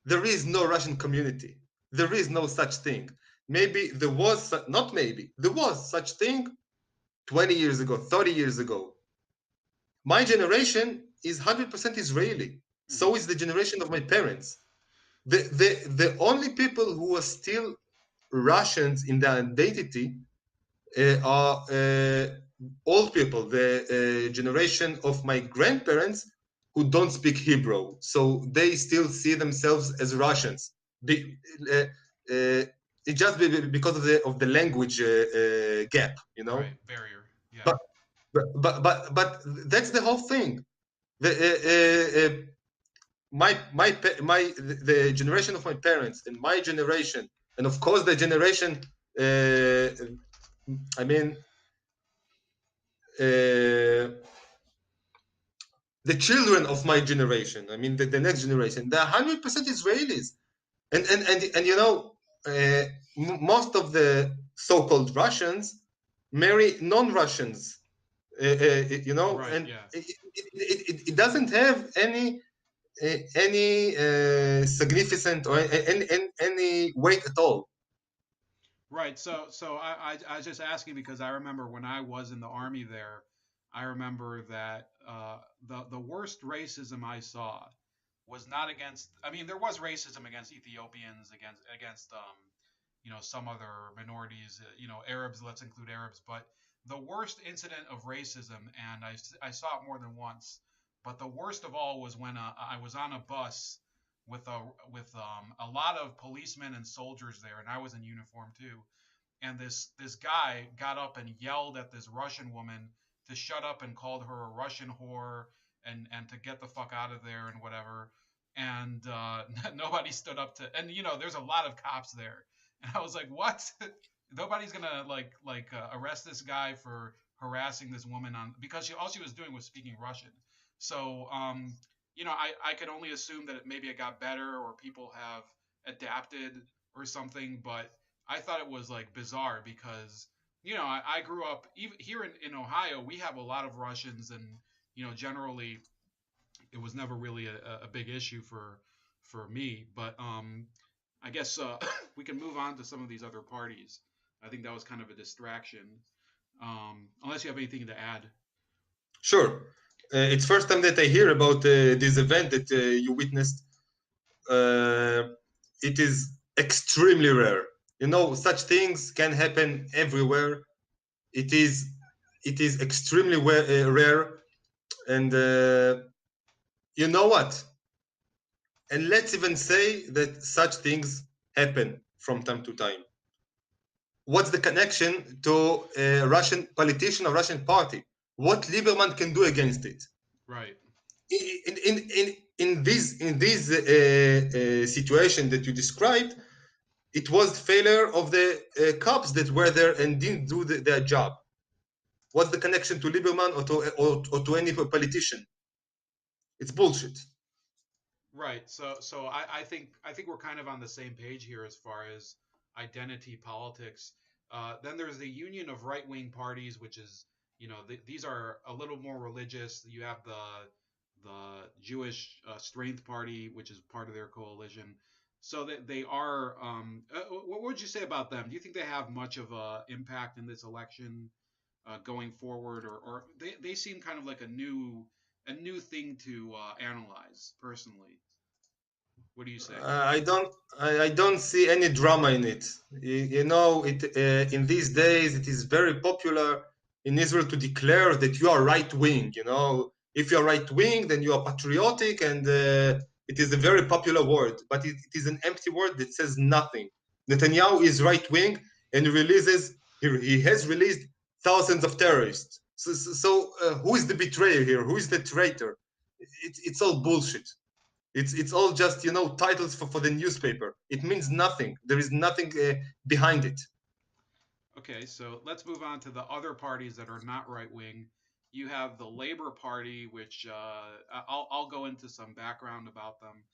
there is no Russian community. There is no such thing. Maybe there was not maybe there was such thing 20 years ago, 30 years ago. My generation is 100% Israeli. Mm-hmm. So is the generation of my parents. The only people who are still Russians in their identity are old people, the generation of my grandparents who don't speak Hebrew. So they still see themselves as Russians. Be, uh, it just because of the language gap, you know. Right, barrier. Yeah. But but that's the whole thing. The, the generation of my parents and my generation, and of course the generation. I mean, the children of my generation. I mean, the next generation. They're 100% Israelis, and uh, most of the so-called Russians marry non-Russians. Right, And yeah. it doesn't have any significant or any weight at all. Right. So I was just asking because I remember when I was in the army there, I remember that the worst racism I saw was not against. I mean, there was racism against Ethiopians, against some other minorities, Arabs. Let's include Arabs, but the worst incident of racism, and I saw it more than once. But the worst of all was when I was on a bus with a lot of policemen and soldiers there, and I was in uniform too. And this guy got up and yelled at this Russian woman to shut up and called her a Russian whore and to get the fuck out of there and whatever. And nobody stood up to. And there's a lot of cops there, and I was like, what? Nobody's gonna arrest this guy for harassing this woman on because all she was doing was speaking Russian. So I could only assume that maybe it got better or people have adapted or something, but I thought it was like bizarre because I grew up even here in Ohio. We have a lot of Russians, and generally it was never really a big issue for me. But I guess we can move on to some of these other parties. I think that was kind of a distraction. Unless you have anything to add. Sure. It's first time that I hear about this event that you witnessed. It is extremely rare. Such things can happen everywhere. It is extremely rare, and you know what? And let's even say that such things happen from time to time. What's the connection to a Russian politician or Russian party? What Lieberman can do against it? Right. In this situation that you described, it was failure of the cops that were there and didn't do their job. What's the connection to Lieberman or to any politician? It's bullshit. Right. So I think we're kind of on the same page here as far as identity politics. Then there's the Union of Right Wing Parties, which is these are a little more religious. You have the Jewish Strength Party, which is part of their coalition. So that they are. What would you say about them? Do you think they have much of a impact in this election going forward, or they seem kind of like a new thing to analyze personally? What do you say? I don't see any drama in it. In these days it is very popular in Israel to declare that you are right wing. If you are right wing, then you are patriotic, and it is a very popular word, but it is an empty word that says nothing. Netanyahu is right wing, and he has released thousands of terrorists. So who is the betrayer here? Who is the traitor? It's all bullshit. It's all just titles for the newspaper. It means nothing. There is nothing behind it. Okay, so let's move on to the other parties that are not right wing. You have the Labor Party, which I'll go into some background about them.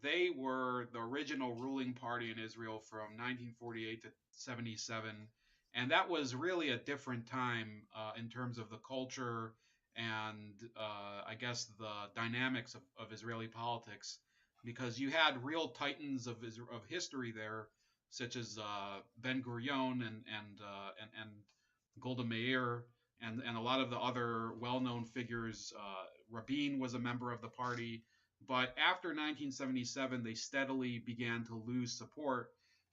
They were the original ruling party in Israel from 1948 to 77. And that was really a different time in terms of the culture and I guess the dynamics of Israeli politics, because you had real titans of history there, such as Ben Gurion and Golda Meir and a lot of the other well-known figures. Rabin was a member of the party, but after 1977, they steadily began to lose support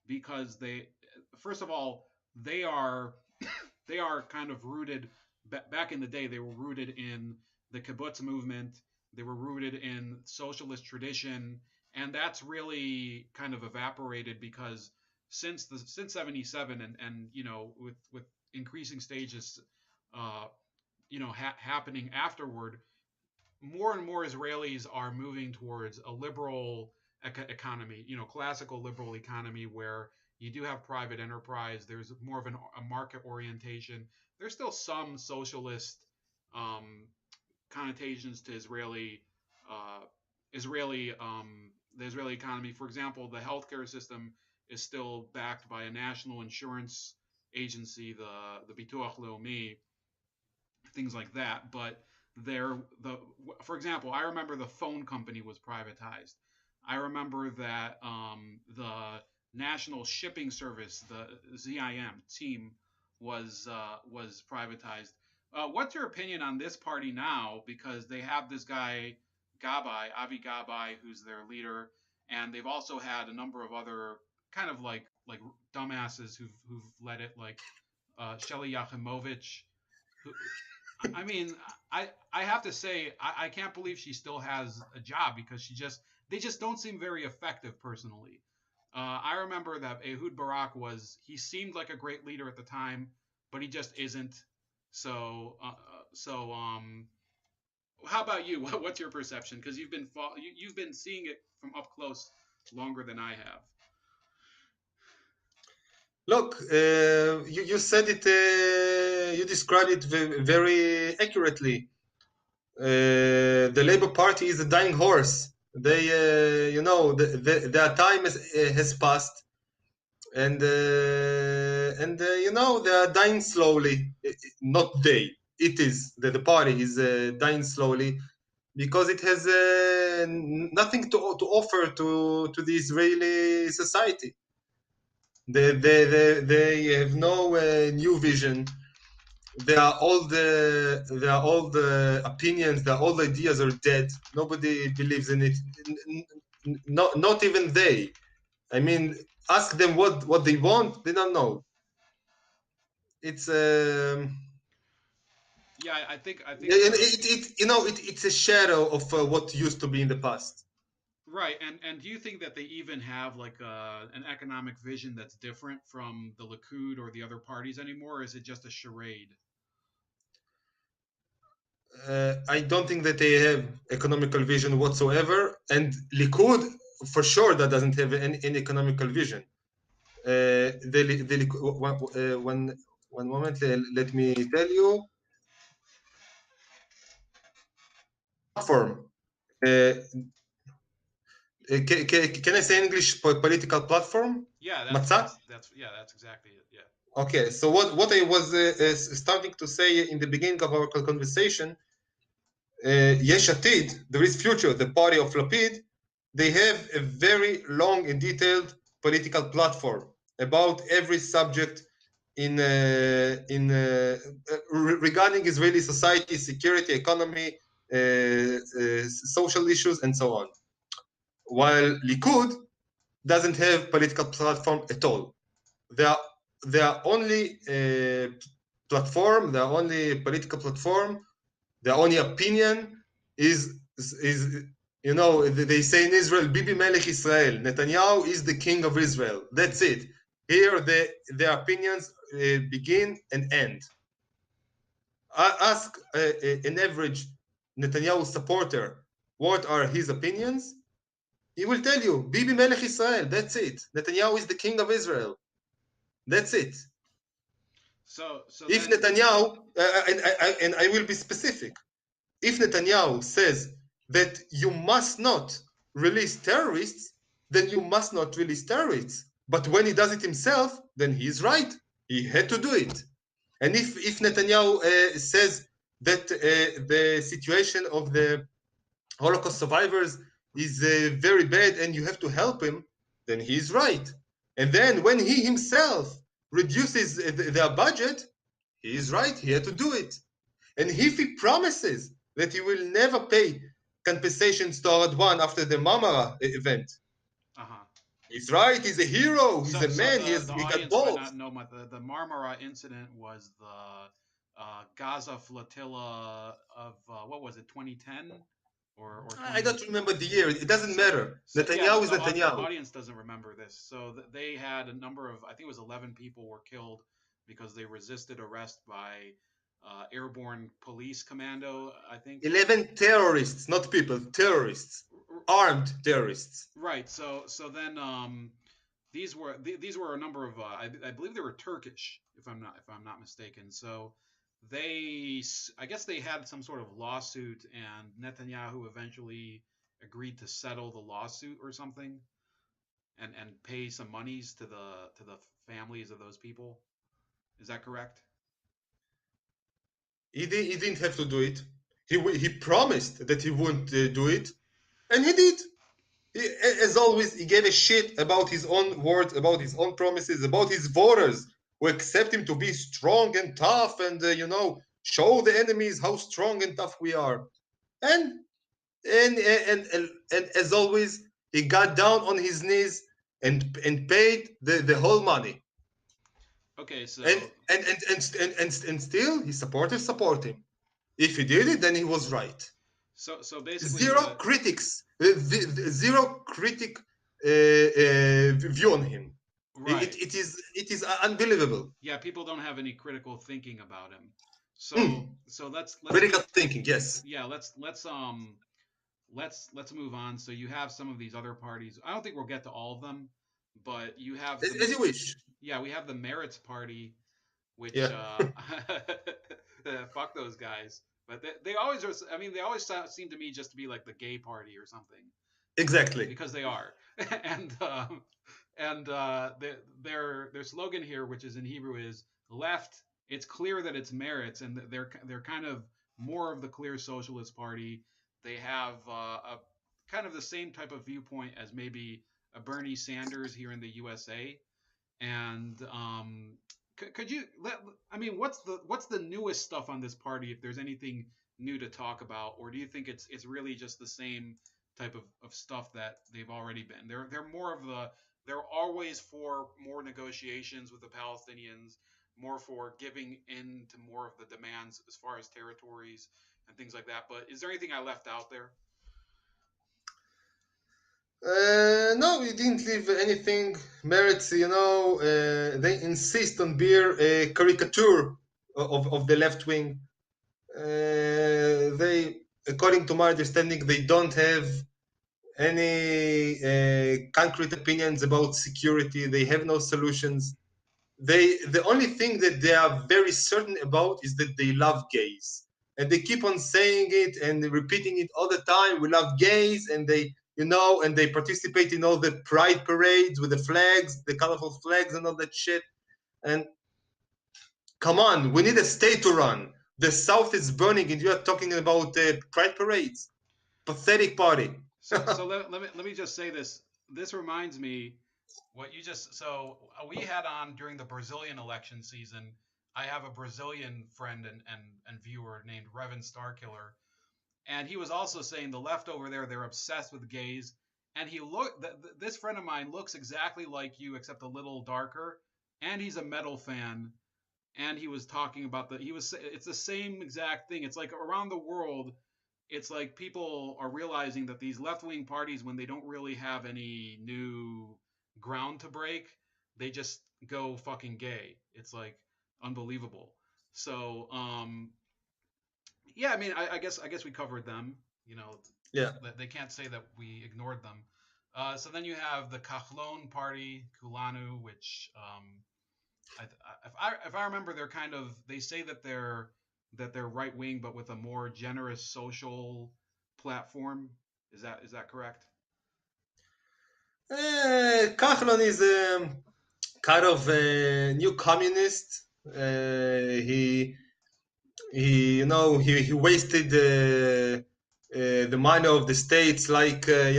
because first of all, they are they are kind of rooted back in the day. They were rooted in the kibbutz movement. They were rooted in socialist tradition, and that's really kind of evaporated because since 77 and with increasing stages happening afterward, more and more Israelis are moving towards a liberal economy, classical liberal economy where you do have private enterprise. There's more of a market orientation. There's still some socialist um, connotations to uh, Israeli the Israeli economy. For example, the healthcare system is still backed by a national insurance agency, the Bituach Leumi, things like that. But for example, I remember the phone company was privatized. I remember that the National Shipping Service, the ZIM team, was privatized. What's your opinion on this party now? Because they have this guy Gabai, Avi Gabai, who's their leader, and they've also had a number of other kind of like dumbasses who've led it, like Shelly Yachimovich I mean, I have to say I can't believe she still has a job because they just don't seem very effective personally. I remember that Ehud Barak he seemed like a great leader at the time, but he just isn't. So how about you? What's your perception? Because you've been seeing it from up close longer than I have. Look, you said it. You described it very accurately. The Labour Party is a dying horse. They, their time has passed, and they are dying slowly. Not they. It is the party is dying slowly because it has nothing to offer to the Israeli society. They have no new vision. All the opinions, all the ideas are dead. Nobody believes in it. Not even they. I mean, ask them what they want. They don't know. It's Yeah, I think it's a shadow of what used to be in the past. right. And do you think that they even have like an economic vision that's different from the Likud or the other parties anymore? Or is it just a charade? I don't think that they have economical vision whatsoever, and Likud for sure that doesn't have any economical vision. One moment, let me tell you. Platform. Can I say English political platform? Yeah, Matzah? that's exactly it. Yeah. Okay, so what I was starting to say in the beginning of our conversation, Yesh Atid, there is future, the party of Lapid, they have a very long and detailed political platform about every subject regarding Israeli society, security, economy, social issues, and so on. While Likud doesn't have political platform at all. Their only platform, their only political platform, their only opinion is they say in Israel, Bibi Melech Israel, Netanyahu is the king of Israel. That's it. Here their opinions begin and end. Ask an average Netanyahu supporter what are his opinions. He will tell you, Bibi Melech Israel. That's it. Netanyahu is the king of Israel. That's it. So If then Netanyahu, and I will be specific, if Netanyahu says that you must not release terrorists, then you must not release terrorists. But when he does it himself, then he is right. He had to do it. And if Netanyahu says that the situation of the Holocaust survivors is very bad and you have to help him, then he is right. And then when he himself reduces their budget, he is right. He had to do it. And if he promises that he will never pay compensations to One after the Marmara event, uh-huh. he's right. He's a hero. He's a So man. the He got audience might balls. not know, but the Marmara incident was the Gaza flotilla of what was it, 2010 or I 20? don't remember the year. It doesn't matter. So yeah, Netanyahu is the Netanyahu. audience doesn't remember this. So they had a number of, I think it was 11 people were killed because they resisted arrest by airborne police commando. I think. 11 terrorists, not people, terrorists, armed terrorists. Right. So then these were a number of I believe they were Turkish if I'm not mistaken. So I guess they had some sort of lawsuit and Netanyahu eventually agreed to settle the lawsuit or something and pay some monies to the families of those people. Is that correct? He didn't have to do it. He promised that he wouldn't do it, and he did. As always, he gave a shit about his own words, about his own promises, about his voters who accept him to be strong and tough and, show the enemies how strong and tough we are. And and as always, he got down on his knees and paid the whole money. Okay, And so and still his supporters support him. If he did it, then he was right. so basically Zero what critics, zero critic view on him. right. It is unbelievable. Yeah, people don't have any critical thinking about him. So Mm. so let's Critical move thinking, yes, yeah, let's move on. So you have some of these other parties. I don't think we'll get to all of them, but you have the as you wish. yeah, we have the Merits Party, which Yeah, fuck those guys. But they always are. I mean, they always seem to me just to be like the gay party or something, exactly. because they are. and their slogan here, which is in Hebrew, is left. It's clear that it's merits, and they're kind of more of the clear socialist party. They have a kind of the same type of viewpoint as maybe a Bernie Sanders here in the USA. And could you let? I mean, what's the newest stuff on this party? If there's anything new to talk about, or do you think it's really just the same type of stuff that they've already been? They're more of the they're always for more negotiations with the Palestinians, more for giving in to more of the demands as far as territories and things like that. But is there anything I left out there? No, we didn't leave anything. Merits, they insist on being a caricature of the left wing. They, according to my understanding, they don't have any concrete opinions about security. They have no solutions. The only thing that they are very certain about is that they love gays, and they keep on saying it and repeating it all the time. We love gays, and they participate in all the pride parades with the flags, the colorful flags, and all that shit. And come on, we need a state to run. The South is burning, and you are talking about pride parades. Pathetic party. So let me just say this. This reminds me what you just so we had on during the Brazilian election season. I have a Brazilian friend and viewer named Revan Starkiller, and he was also saying the left over there, they're obsessed with gays. And this friend of mine looks exactly like you except a little darker, and he's a metal fan. And he was talking about it's the same exact thing. It's like around the world, it's like people are realizing that these left wing parties, when they don't really have any new ground to break, they just go fucking gay. It's like unbelievable. So yeah, I mean, I guess we covered them. You know, Yeah. they can't say that we ignored them. So then you have the Kahlon party, Kulanu, which if I remember, they say that they're right wing, but with a more generous social platform. Is that correct? Kahlon is kind of a new communist. He wasted the money of the states, like uh,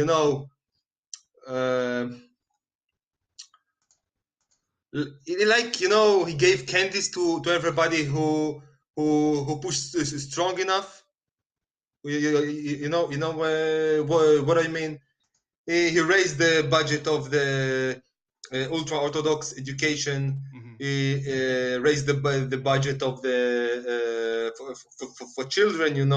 he gave candies to everybody who pushed strong enough. What I mean. He raised the budget of the ultra orthodox education. Mm-hmm. He raised the budget of the for children, and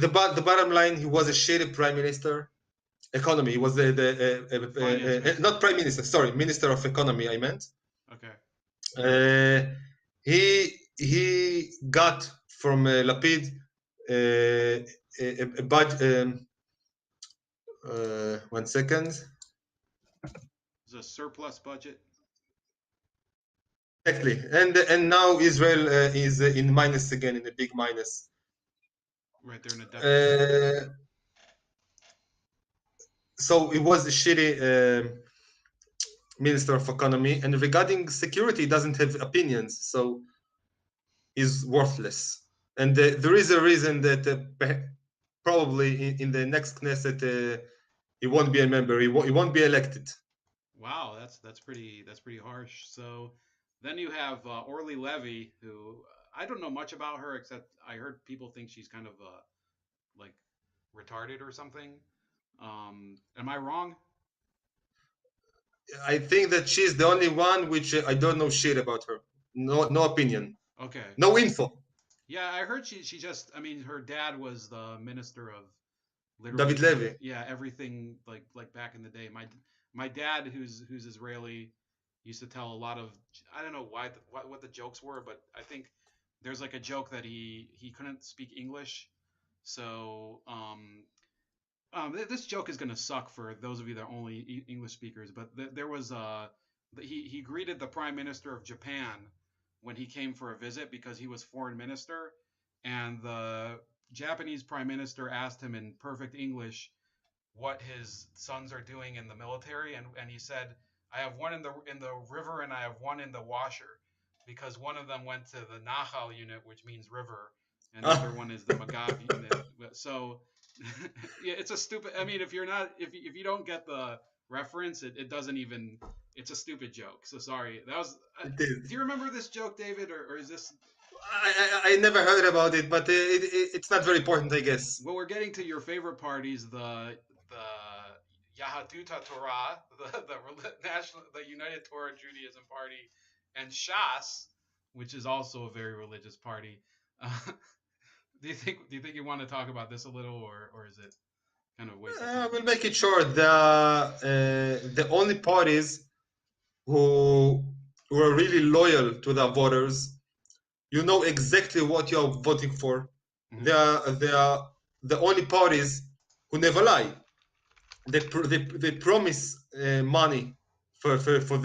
the bottom line, he was a shitty prime minister. Economy, he was Finance not minister. prime minister, sorry, minister of economy, I meant. Okay. Uh, he got from Lapid a budget. 1 second. It's a surplus budget. Exactly, and now Israel is in minus again, in a big minus. Right, they're in a deficit. Uh, so it was a shitty minister of economy, and regarding security, he doesn't have opinions, so he's worthless. And there is a reason that probably in the next Knesset he won't be a member. He won't be elected. Wow, that's pretty harsh. So then you have Orly Levy, who I don't know much about her except I heard people think she's kind of like retarded or something. Am I wrong? I think that she's the only one which I don't know shit about her. No opinion, Okay. no info. Yeah, I heard she just. I mean, her dad was the minister of David literally Levy. yeah, everything like back in the day. My dad, who's Israeli, used to tell a lot of, I don't know why what the jokes were, but I think there's like a joke that he couldn't speak English, so this joke is gonna suck for those of you that are only English speakers, but there was he greeted the prime minister of Japan when he came for a visit because he was foreign minister, and the Japanese prime minister asked him in perfect English what his sons are doing in the military, and he said, I have one in the river and I have one in the washer, because one of them went to the Nahal unit, which means river, and the other one is the Magav unit. So yeah, it's a stupid. I mean, if you're not, if you don't get the reference, it doesn't even. It's a stupid joke. So sorry. That was. It is. Do you remember this joke, David, or is this? I never heard about it, but it's not very important, I guess. Well, we're getting to your favorite parties, the Yahadut Torah, the United Torah Judaism Party, and Shas, which is also a very religious party. Uh, do you think you want to talk about this a little, or is it kind of a waste of time? We'll make it short. The only parties who are really loyal to their voters, you know exactly what you are voting for. Mhm. They are the only parties who never lie. They promise money for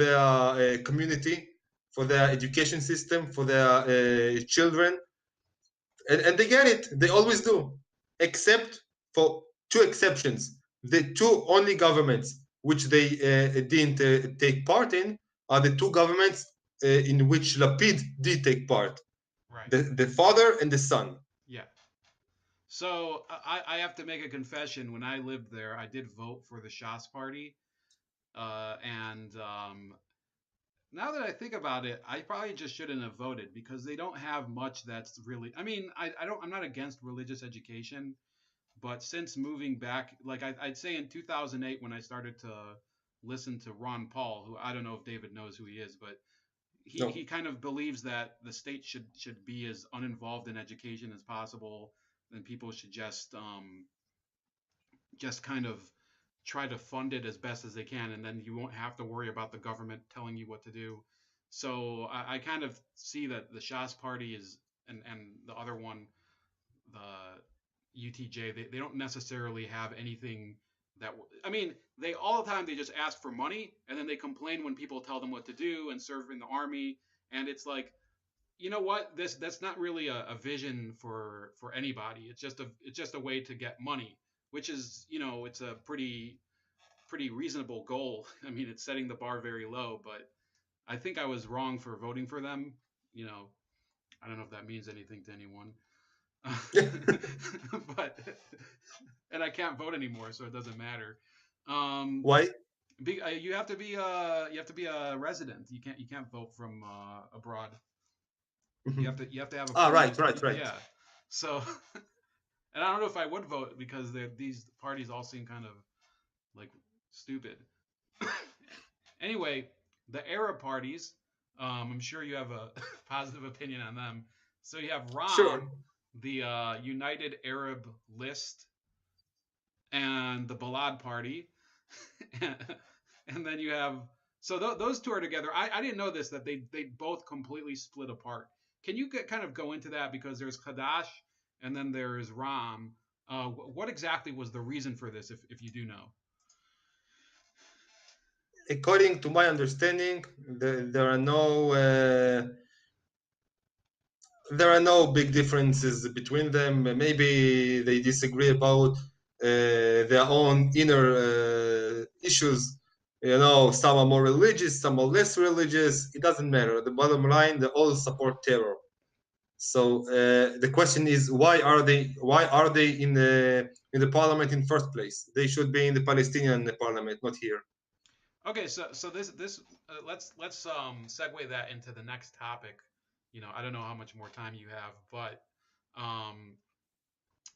their community, for their education system, for their children, and they get it. They always do, except for two exceptions. The two only governments which they didn't take part in are the two governments in which Lapid did take part: Right. the father and the son. Yeah. So I have to make a confession. When I lived there, I did vote for the Shas party, and now that I think about it, I probably just shouldn't have voted because they don't have much that's really. I mean, I don't. I'm not against religious education, but since moving back, like I'd say in 2008 when I started to listen to Ron Paul, who I don't know if David knows who he is, but he No. kind of believes that the state should be as uninvolved in education as possible, and people should just kind of try to fund it as best as they can, and then you won't have to worry about the government telling you what to do. So I kind of see that the Shas party is, and the other one, the UTJ, they don't necessarily have anything that, I mean, they all the time they just ask for money, and then they complain when people tell them what to do and serve in the army, and it's like, you know what, that's not really a vision for anybody. It's just a way to get money, which is, it's a pretty reasonable goal. I mean, it's setting the bar very low, but I think I was wrong for voting for them. You know, I don't know if that means anything to anyone. But and I can't vote anymore, so it doesn't matter. Um, Why? you have to be a resident. You can't vote from abroad. You have to have a Right, permanent. right, right. Yeah. So, and I don't know if I would vote because these parties all seem kind of like stupid. Anyway, the Arab parties, I'm sure you have a positive opinion on them. So you have Sure. Ram, the United Arab List, and the Balad Party, and then you have, so those two are together. I didn't know this, that they both completely split apart. Can you kind of go into that, because there's Kadash and then there's Ram. What exactly was the reason for this, if you do know? According to my understanding, there are no big differences between them. Maybe they disagree about their own inner issues. You know, some are more religious, some are less religious. It doesn't matter. The bottom line, they all support terror. So the question is, why are they in the parliament in first place? They should be in the Palestinian parliament, not here. Okay, so this let's segue that into the next topic. I don't know how much more time you have, but um,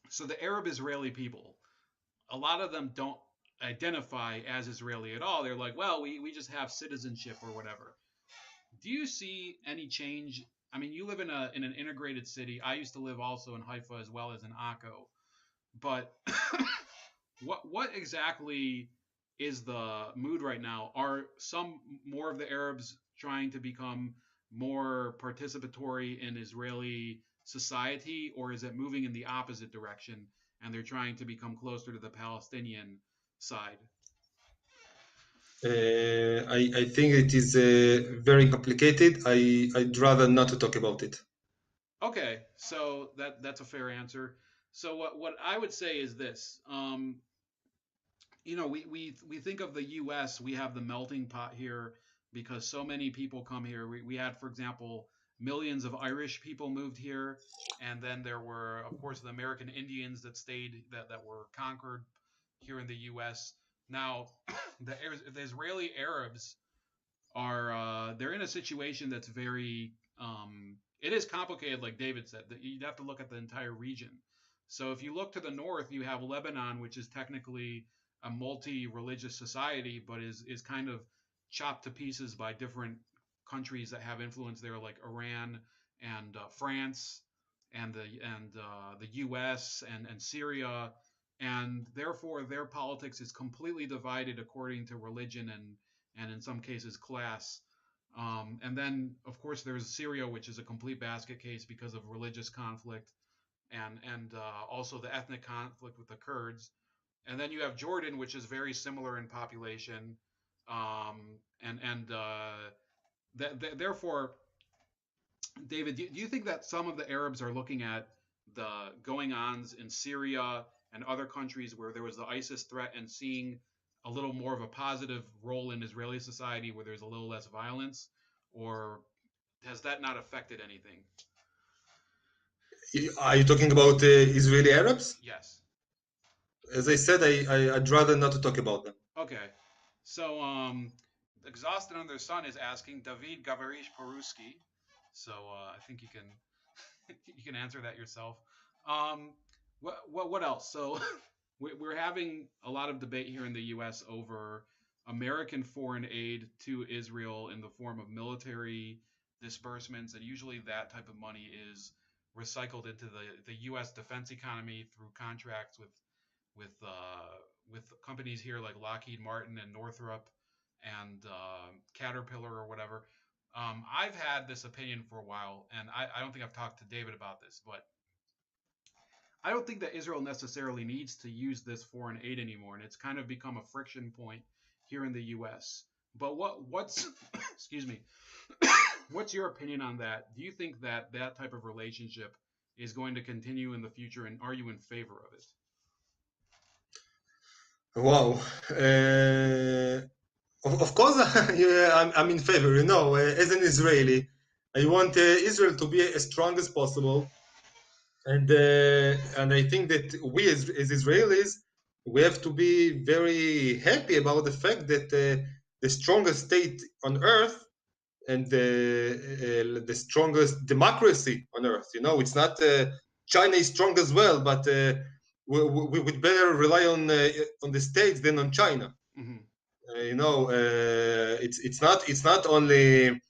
so the Arab Israeli people, a lot of them don't. identify as Israeli at all. They're like, well, we just have citizenship or whatever. Do you see any change? I mean, you live in an integrated city. I used to live also in Haifa as well as in Akko. But what exactly is the mood right now? Are some more of the Arabs trying to become more participatory in Israeli society, or is it moving in the opposite direction and they're trying to become closer to the Palestinian side? I think it is very complicated. I'd rather not to talk about it. Okay, so that's a fair answer. So what I would say is this. We think of the U.S. We have the melting pot here because so many people come here. We had, for example, millions of Irish people moved here, and then there were, of course, the American Indians that stayed that were conquered here in the U.S. Now, the Israeli Arabs are they're in a situation that's very it is complicated, like David said. That you'd have to look at the entire region. So if you look to the north, you have Lebanon, which is technically a multi-religious society, but is kind of chopped to pieces by different countries that have influence there, like Iran and France and the U.S. and Syria, and therefore their politics is completely divided according to religion and in some cases class. And then, of course, there's Syria, which is a complete basket case because of religious conflict and also the ethnic conflict with the Kurds. And then you have Jordan, which is very similar in population, and therefore, David, do you think that some of the Arabs are looking at the going-ons in Syria and other countries where there was the ISIS threat and seeing a little more of a positive role in Israeli society where there's a little less violence, or has that not affected anything? Are you talking about Israeli Arabs? Yes. As I said, I'd rather not to talk about them. Okay. So, Exhausted Under the Sun is asking David Gavarish Peruski. So I think you can you can answer that yourself. What else? So we're having a lot of debate here in the U.S. over American foreign aid to Israel in the form of military disbursements, and usually that type of money is recycled into the U.S. defense economy through contracts with with companies here like Lockheed Martin and Northrop and Caterpillar or whatever. I've had this opinion for a while, and I don't think I've talked to David about this, but I don't think that Israel necessarily needs to use this foreign aid anymore, and it's kind of become a friction point here in the U.S. But what's excuse me, what's your opinion on that? Do you think that that type of relationship is going to continue in the future, and are you in favor of it? Wow. Of course, yeah, I'm in favor. As an Israeli, I want Israel to be as strong as possible, and I think that we as Israelis, we have to be very happy about the fact that the strongest state on earth and the strongest democracy on earth. It's not China is strong as well, but we would better rely on the states than on China. Mm-hmm. It's not only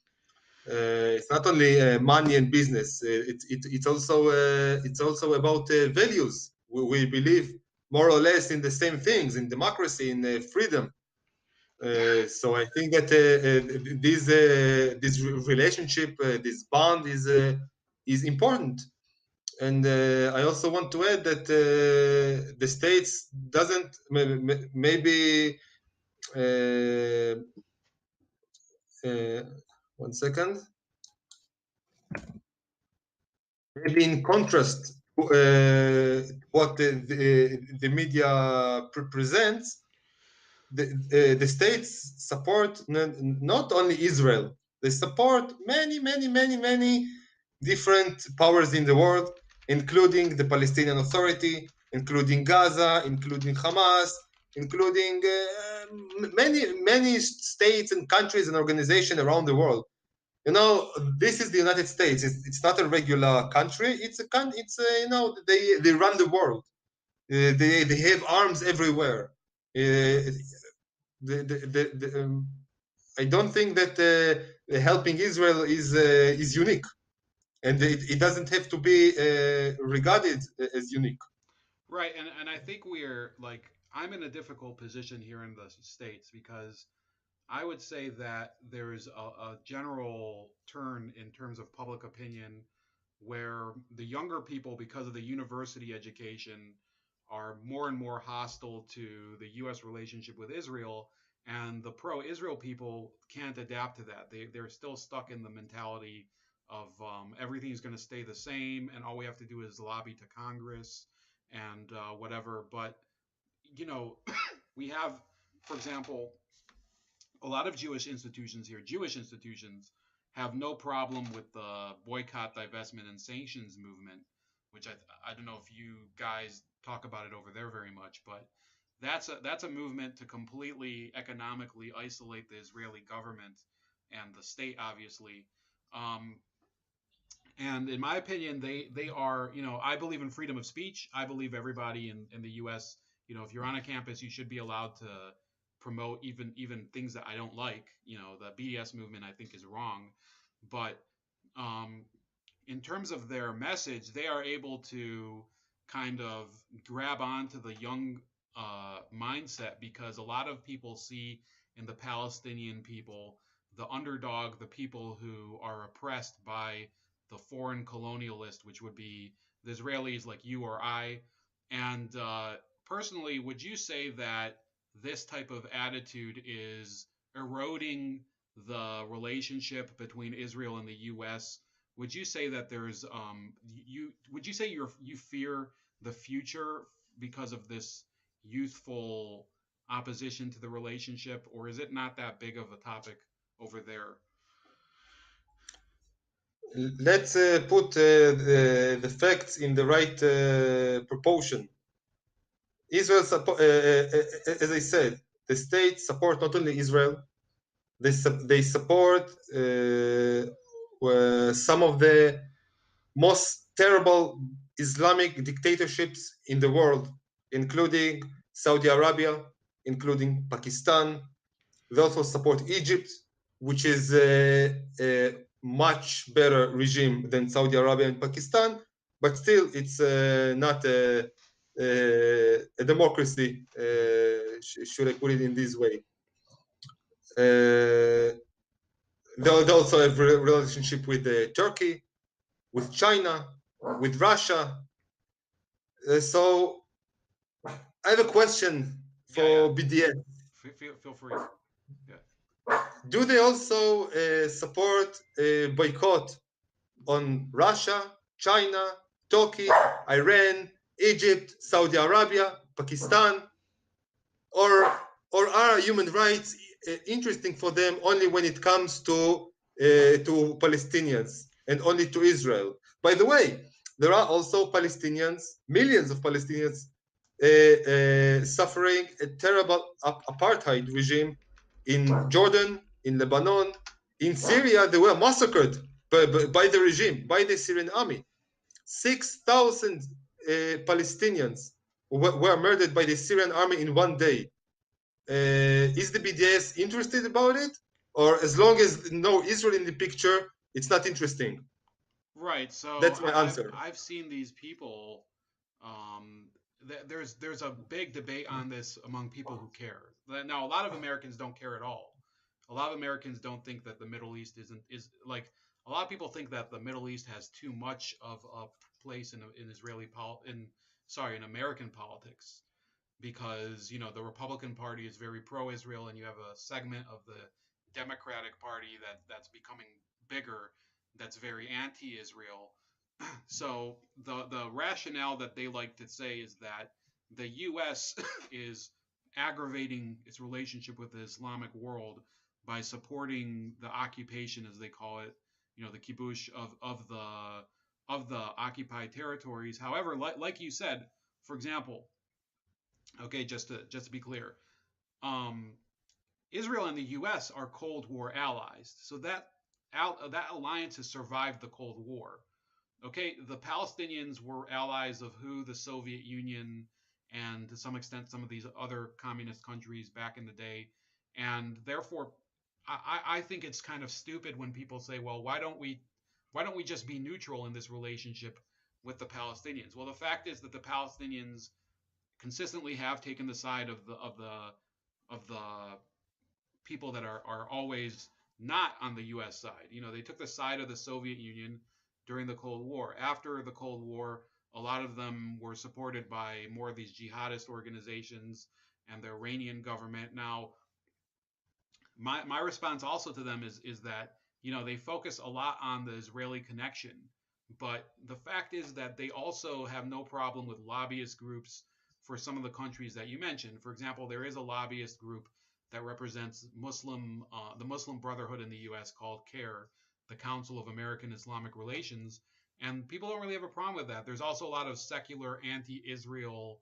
money and business. It's also about values. We believe more or less in the same things, in democracy, in freedom. So I think that this relationship, this bond is important. And I also want to add that the states doesn't maybe. One second. Maybe in contrast, what the media presents, the states support not only Israel, they support many different powers in the world, including the Palestinian Authority, including Gaza, including Hamas, including many states and countries and organizations around the world. This is the United States. It's not a regular country. They run the world. They have arms everywhere. I don't think that helping Israel is unique, and it doesn't have to be regarded as unique. Right, and I think we're like I'm in a difficult position here in the states because I would say that there's a general turn in terms of public opinion where the younger people, because of the university education, are more and more hostile to the U.S. relationship with Israel, and the pro-Israel people can't adapt to that. They're still stuck in the mentality of everything's going to stay the same, and all we have to do is lobby to Congress and whatever. But you know, we have, for example, a lot of Jewish institutions here, Jewish institutions, have no problem with the boycott, divestment, and sanctions movement, which I don't know if you guys talk about it over there very much, but that's a movement to completely economically isolate the Israeli government and the state, obviously. Um, and in my opinion, they are, I believe in freedom of speech. I believe everybody in the U.S., if you're on a campus, you should be allowed to promote even things that I don't like. The BDS movement I think is wrong, but um, in terms of their message, they are able to kind of grab onto the young mindset because a lot of people see in the Palestinian people the underdog, the people who are oppressed by the foreign colonialist, which would be the Israelis like you or I. And personally, would you say that this type of attitude is eroding the relationship between Israel and the U.S.? Would you say that there's you would you say you fear the future because of this youthful opposition to the relationship, or is it not that big of a topic over there? Let's put the facts in the right proportion. Israel, as I said, the state support not only Israel, they support some of the most terrible Islamic dictatorships in the world, including Saudi Arabia, including Pakistan. They also support Egypt, which is a much better regime than Saudi Arabia and Pakistan, but still it's not a democracy, should I put it in this way. They also have a relationship with Turkey, with China, with Russia. So I have a question Yeah. for BDS. Feel free. Yeah. Do they also support a boycott on Russia, China, Turkey, Iran, Egypt, Saudi Arabia, Pakistan, or are human rights interesting for them only when it comes to Palestinians and only to Israel? By the way, there are also Palestinians, millions of Palestinians, suffering a terrible apartheid regime in Jordan, in Lebanon, in Syria. They were massacred by the regime, by the Syrian army. 6,000 Palestinians were murdered by the Syrian army in one day. Is the BDS interested about it? Or as long as no Israel in the picture, it's not interesting? Right. So That's my answer. I've seen these people. There's a big debate on this among people who care. Now, a lot of Americans don't care at all. A lot of Americans don't think that the Middle East is like a lot of people think that the Middle East has too much of a place in in American politics because the Republican Party is very pro-Israel, and you have a segment of the Democratic Party that's becoming bigger, that's very anti-Israel. So the rationale that they like to say is that the U.S. is aggravating its relationship with the Islamic world by supporting the occupation, as they call it, the kibush of the occupied territories. However, like you said, for example, okay, just to be clear, um, Israel and the U.S. are Cold War allies, so that alliance has survived the Cold War. Okay, the Palestinians were allies of who? The Soviet Union and to some extent some of these other communist countries back in the day. And therefore, I think it's kind of stupid when people say, well, why don't we just be neutral in this relationship with the Palestinians? Well, the fact is that the Palestinians consistently have taken the side of the people that are always not on the U.S. side. They took the side of the Soviet Union during the Cold War. After the Cold War, a lot of them were supported by more of these jihadist organizations and the Iranian government. Now, my response also to them is that they focus a lot on the Israeli connection, but the fact is that they also have no problem with lobbyist groups for some of the countries that you mentioned. For example, there is a lobbyist group that represents the Muslim Brotherhood in the U.S. called CARE, the Council of American Islamic Relations, and people don't really have a problem with that. There's also a lot of secular anti-Israel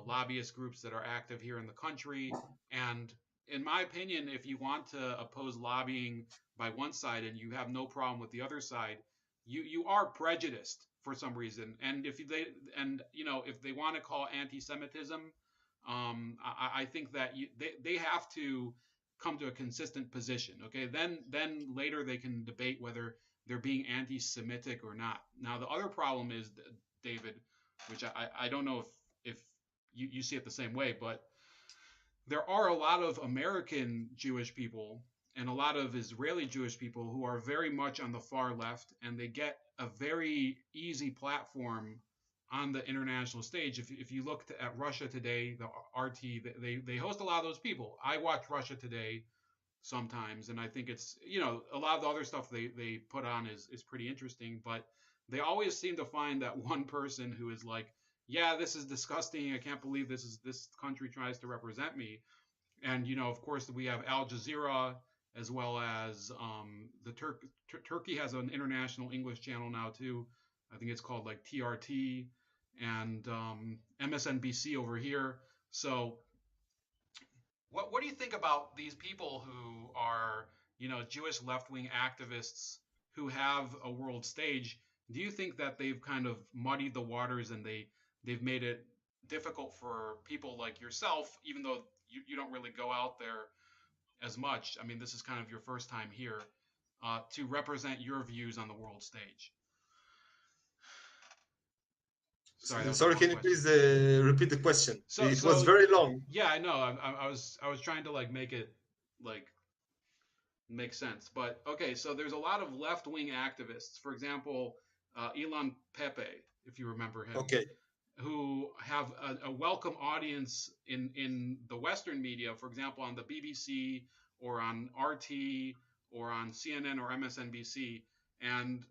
lobbyist groups that are active here in the country, and in my opinion, if you want to oppose lobbying by one side and you have no problem with the other side, you are prejudiced for some reason. And if they want to call anti-Semitism, I think that they have to come to a consistent position. Okay, then later they can debate whether they're being anti-Semitic or not. Now the other problem is, David, which I don't know if you see it the same way, but there are a lot of American Jewish people and a lot of Israeli Jewish people who are very much on the far left, and they get a very easy platform on the international stage. If you look at Russia Today, the RT, they host a lot of those people. I watch Russia Today sometimes, and I think it's, a lot of the other stuff they put on is pretty interesting, but they always seem to find that one person who is like, yeah, this is disgusting. I can't believe this country tries to represent me. And of course, we have Al Jazeera, as well as Turkey has an international English channel now too. I think it's called like TRT, and MSNBC over here. So, what do you think about these people who are Jewish left wing activists who have a world stage? Do you think that they've kind of muddied the waters and they've made it difficult for people like yourself, even though you don't really go out there as much? I mean, this is kind of your first time here, to represent your views on the world stage. Sorry, that was a Sorry, long can you question. please repeat the question? So, It was so very long. yeah, I know. I was trying to like make it like make sense, but okay. So there's a lot of left wing activists. For example, Elon Pepe, if you remember him, Okay. who have a welcome audience in the Western media, for example, on the BBC or on RT or on CNN or MSNBC. And,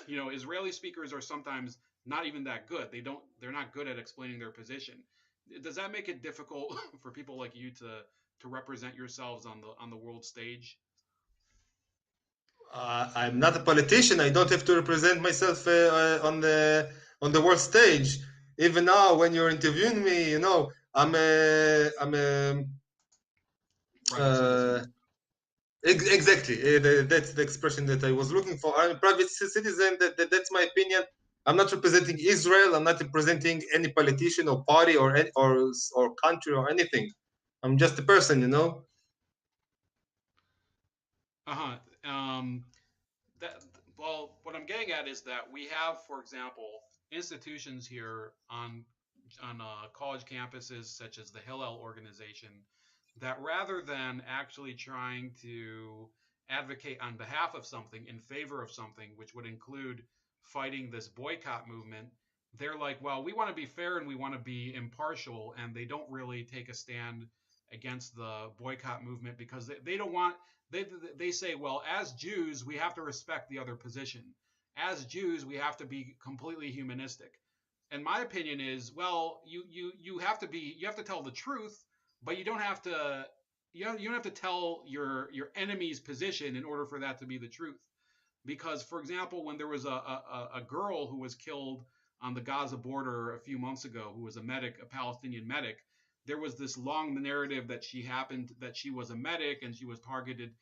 Israeli speakers are sometimes not even that good. They're not good at explaining their position. Does that make it difficult for people like you to represent yourselves on the world stage? I'm not a politician. I don't have to represent myself on the world stage. Even now, when you're interviewing me, I'm a Private uh, citizen. exactly. That's the expression that I was looking for. I'm a private citizen. That's my opinion. I'm not representing Israel. I'm not representing any politician or party or country or anything. I'm just a person. Uh-huh. Um, that well, what I'm getting at is that we have, for example, institutions here on college campuses such as the Hillel organization that, rather than actually trying to advocate on behalf of something, in favor of something, which would include fighting this boycott movement, they're like, well, we want to be fair and we want to be impartial, and they don't really take a stand against the boycott movement because they don't want they say, well, as Jews, we have to respect the other position. As Jews, we have to be completely humanistic. And my opinion is, well, you have to tell the truth, but you don't have to you don't have to tell your enemy's position in order for that to be the truth. Because, for example, when there was a girl who was killed on the Gaza border a few months ago, who was a medic, a Palestinian medic, there was this long narrative that she was a medic and she was targeted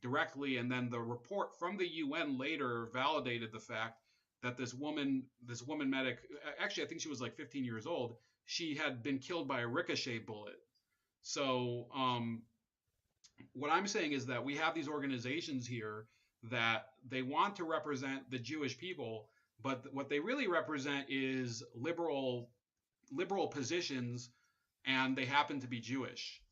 directly, and then the report from the UN later validated the fact that this woman medic, actually I think she was like 15 years old, she had been killed by a ricochet bullet. So what I'm saying is that we have these organizations here that they want to represent the Jewish people, but what they really represent is liberal positions, and they happen to be Jewish.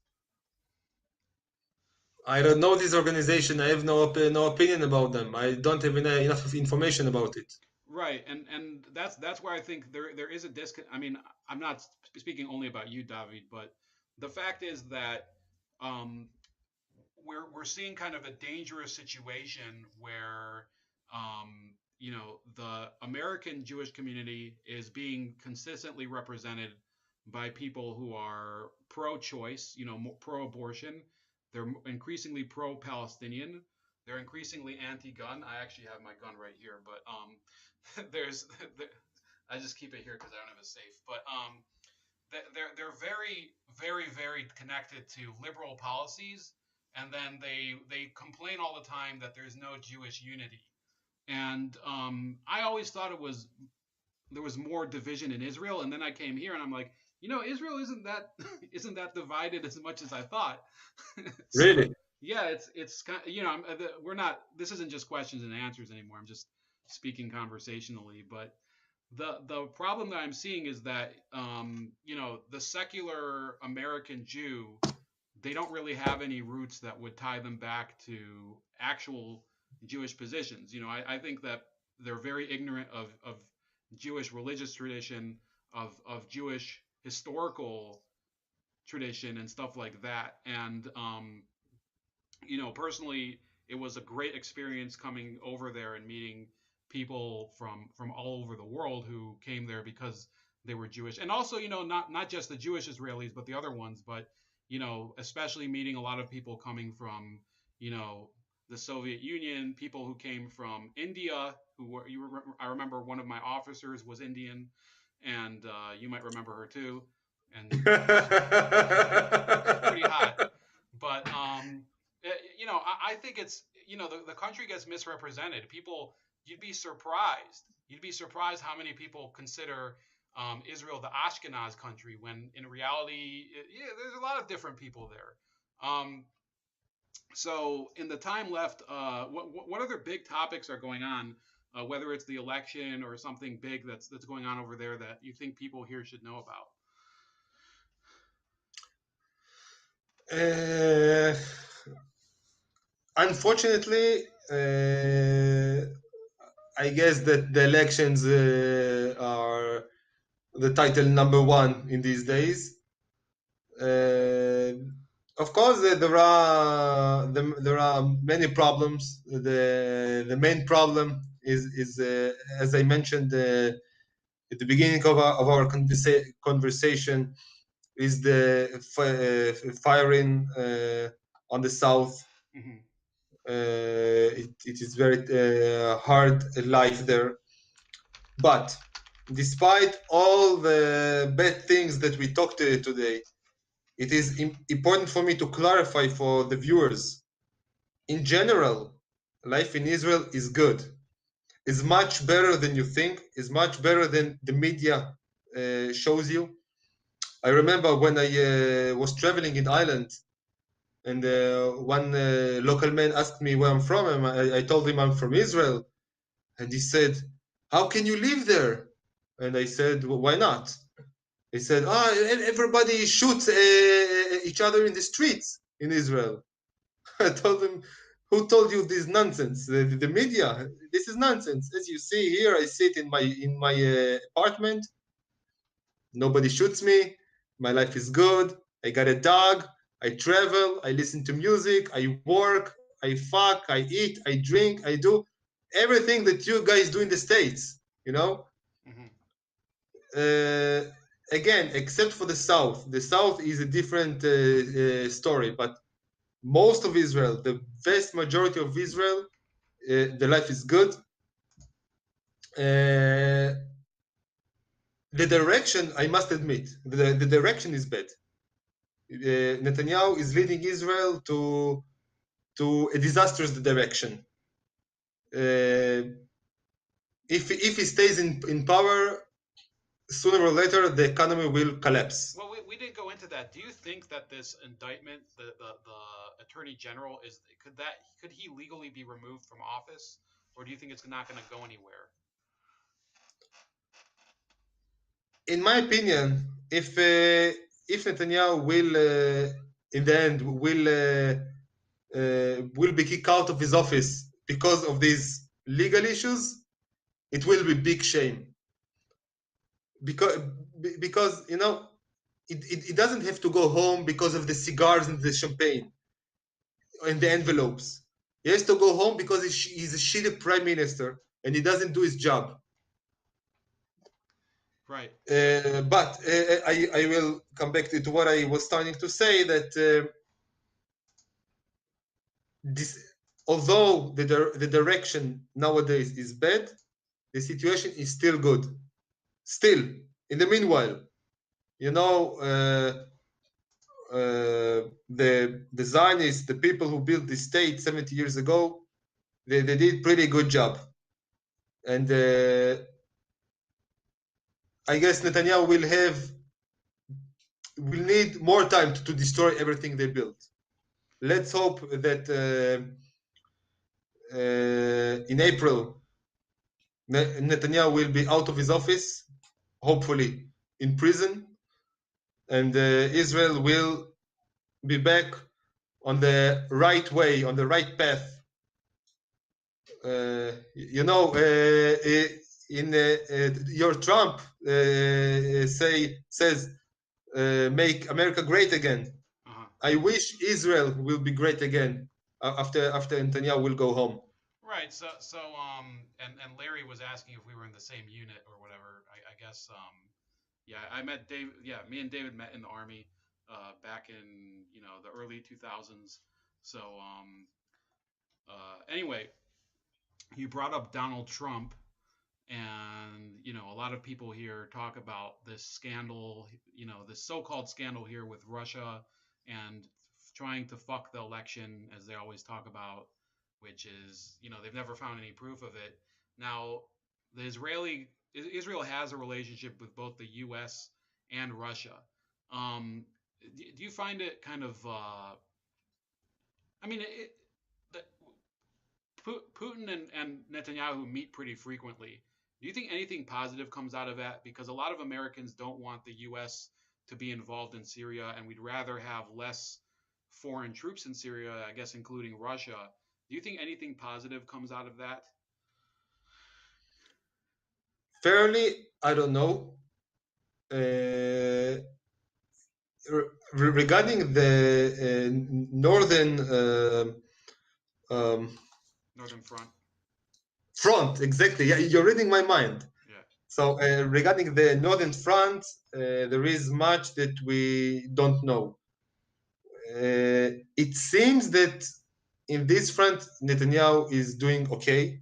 I don't know this organization. I have no opinion about them. I don't have enough information about it. Right, and that's where I think there is a disconnect. I mean, I'm not speaking only about you, David, but the fact is that um, we're seeing kind of a dangerous situation where the American Jewish community is being consistently represented by people who are pro-choice, pro-abortion. They're increasingly pro-Palestinian. They're increasingly anti-gun. I actually have my gun right here, but there's I just keep it here because I don't have a safe. But they're very, very, very connected to liberal policies, and then they complain all the time that there's no Jewish unity. And I always thought there was more division in Israel, and then I came here and I'm like, Israel isn't that isn't that divided as much as I thought. So, Really? yeah, it's kind of, we're not. This isn't just questions and answers anymore. I'm just speaking conversationally, but the problem that I'm seeing is that the secular American Jew, they don't really have any roots that would tie them back to actual Jewish positions. I think that they're very ignorant of Jewish religious tradition, of Jewish historical tradition and stuff like that. And personally, it was a great experience coming over there and meeting people from all over the world who came there because they were Jewish, and also not just the Jewish Israelis but the other ones, but especially meeting a lot of people coming from the Soviet Union, people who came from India, I remember one of my officers was Indian, and you might remember her too, and pretty hot. But I think it's the country gets misrepresented. People, you'd be surprised. You'd be surprised how many people consider Israel the Ashkenaz country, when in reality, there's a lot of different people there. So in the time left, what other big topics are going on? Whether it's the election or something big that's going on over there that you think people here should know about? Unfortunately, I guess that the elections are the title number one in these days. Of course, there are many problems. The main problem is as I mentioned at the beginning of our conversation, is the firing on the south. Mm-hmm. It is very hard life there. But despite all the bad things that we talked today, it is important for me to clarify for the viewers. In general, life in Israel is good. It's much better than you think. It's much better than the media shows you. I remember when I was traveling in Ireland, and one local man asked me where I'm from, and I told him I'm from Israel. And he said, "How can you live there?" And I said, well, "Why not?" He said, everybody shoots each other in the streets in Israel. I told him, who told you this nonsense? The media. This is nonsense. As you see here, I sit in my apartment. Nobody shoots me. My life is good. I got a dog. I travel. I listen to music. I work. I fuck. I eat. I drink. I do everything that you guys do in the States, Mm-hmm. Again, except for the South. The South is a different story, but most of Israel, the vast majority of Israel, the life is good. The direction, I must admit, the direction is bad. Netanyahu is leading Israel to a disastrous direction. if he stays in power, sooner or later the economy will collapse. Well, we did go into that. Do you think that this indictment, the attorney general, could he legally be removed from office, or do you think it's not going to go anywhere? In my opinion, if Netanyahu will in the end will be kicked out of his office because of these legal issues, it will be big shame. Because you know it doesn't have to go home because of the cigars and the champagne and the envelopes. He has to go home because he's a shitty prime minister and he doesn't do his job. Right. But I will come back to what I was starting to say, that this, although the direction nowadays is bad, the situation is still good. Still, in the meanwhile, you know, the Zionists, the people who built the state 70 years ago, they did pretty good job. And I guess Netanyahu will need more time to destroy everything they built. Let's hope that in April Netanyahu will be out of his office, hopefully in prison, and Israel will be back on the right way, on the right path. You know, in your Trump says make America great again. Uh-huh. I wish Israel will be great again after Netanyahu will go home. Right. And Larry was asking if we were in the same unit or whatever. I guess yeah, I met Dave. Yeah, me and David met in the army back in the early 2000s. So anyway, you brought up Donald Trump, and a lot of people here talk about this scandal, this so-called scandal here with Russia and trying to fuck the election, as they always talk about, which is they've never found any proof of it. Now, the Israel has a relationship with both the U.S. and Russia. Do you find it kind of I mean, Putin and Netanyahu meet pretty frequently. Do you think anything positive comes out of that? Because a lot of Americans don't want the U.S. to be involved in Syria, and we'd rather have less foreign troops in Syria, I guess, including Russia. Do you think anything positive comes out of that? Fairly, I don't know. Regarding the northern Northern Front. front, exactly. Yeah, you're reading my mind. Yeah. So regarding the northern front, there is much that we don't know. It seems that in this front, Netanyahu is doing okay.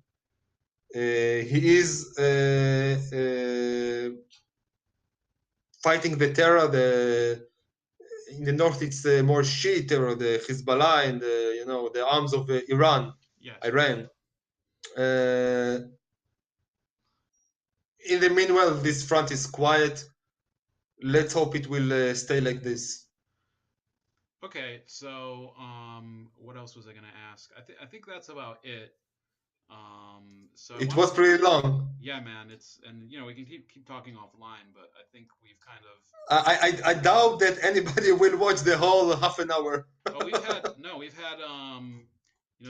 He is fighting the terror. In the north, it's more Shiite terror, the Hezbollah and the arms of Iran, Yes. Iran. In the meanwhile, this front is quiet. Let's hope it will stay like this. Okay, so what else was I gonna ask? I think that's about it. So It was pretty long. Yeah, man. And we can keep talking offline, but I think we've kind of. I doubt that anybody will watch the whole half an hour. Oh, we've had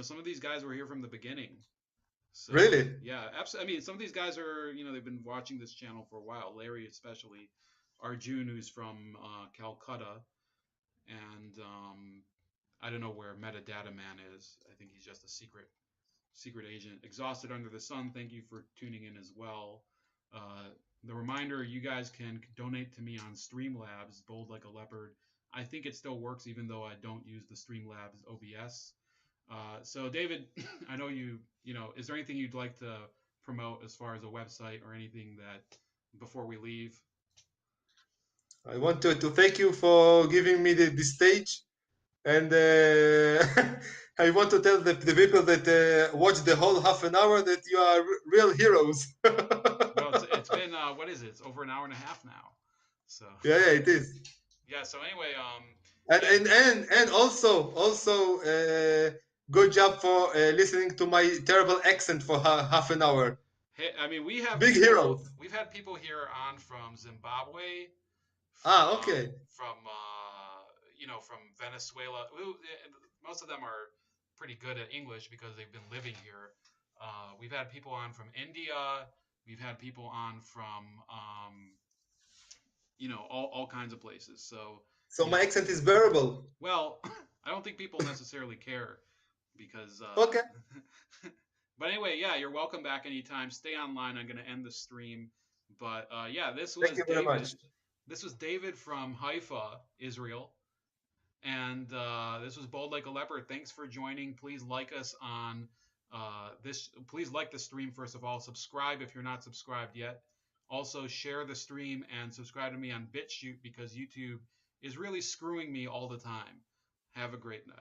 some of these guys were here from the beginning. So, Really? Yeah, absolutely. I mean, some of these guys are they've been watching this channel for a while. Larry especially, Arjun, who's from Calcutta, and I don't know where Metadata Man is. I think he's just a secret agent. Exhausted Under the Sun, thank you for tuning in as well. The reminder, you guys can donate to me on Streamlabs, Bold Like a Leopard. I think it still works even though I don't use the Streamlabs OBS. So David, I know is there anything you'd like to promote as far as a website or anything that before we leave? I want to thank you for giving me the stage. And I want to tell the people that watch the whole half an hour that you are real heroes. Well, it's been what is it? It's over an hour and a half now. So Yeah, it is. yeah. So anyway, And yeah. also good job for listening to my terrible accent for half an hour. Hey, I mean, we have Big people. heroes. We've had people here on from Zimbabwe, Ah, okay. from from Venezuela. Most of them are pretty good at English because they've been living here. We've had people on from India. We've had people on from all kinds of places. So So you my know, accent is bearable. well, I don't think people necessarily care because. Okay. But anyway, yeah, you're welcome back anytime. Stay online. I'm going to end the stream. But yeah, this Thank was you very much. David. This was David from Haifa, Israel. And this was Bold Like a Leopard. Thanks for joining. Please like us on this. Please like the stream, first of all. Subscribe if you're not subscribed yet. Also, share the stream and subscribe to me on BitChute because YouTube is really screwing me all the time. Have a great night.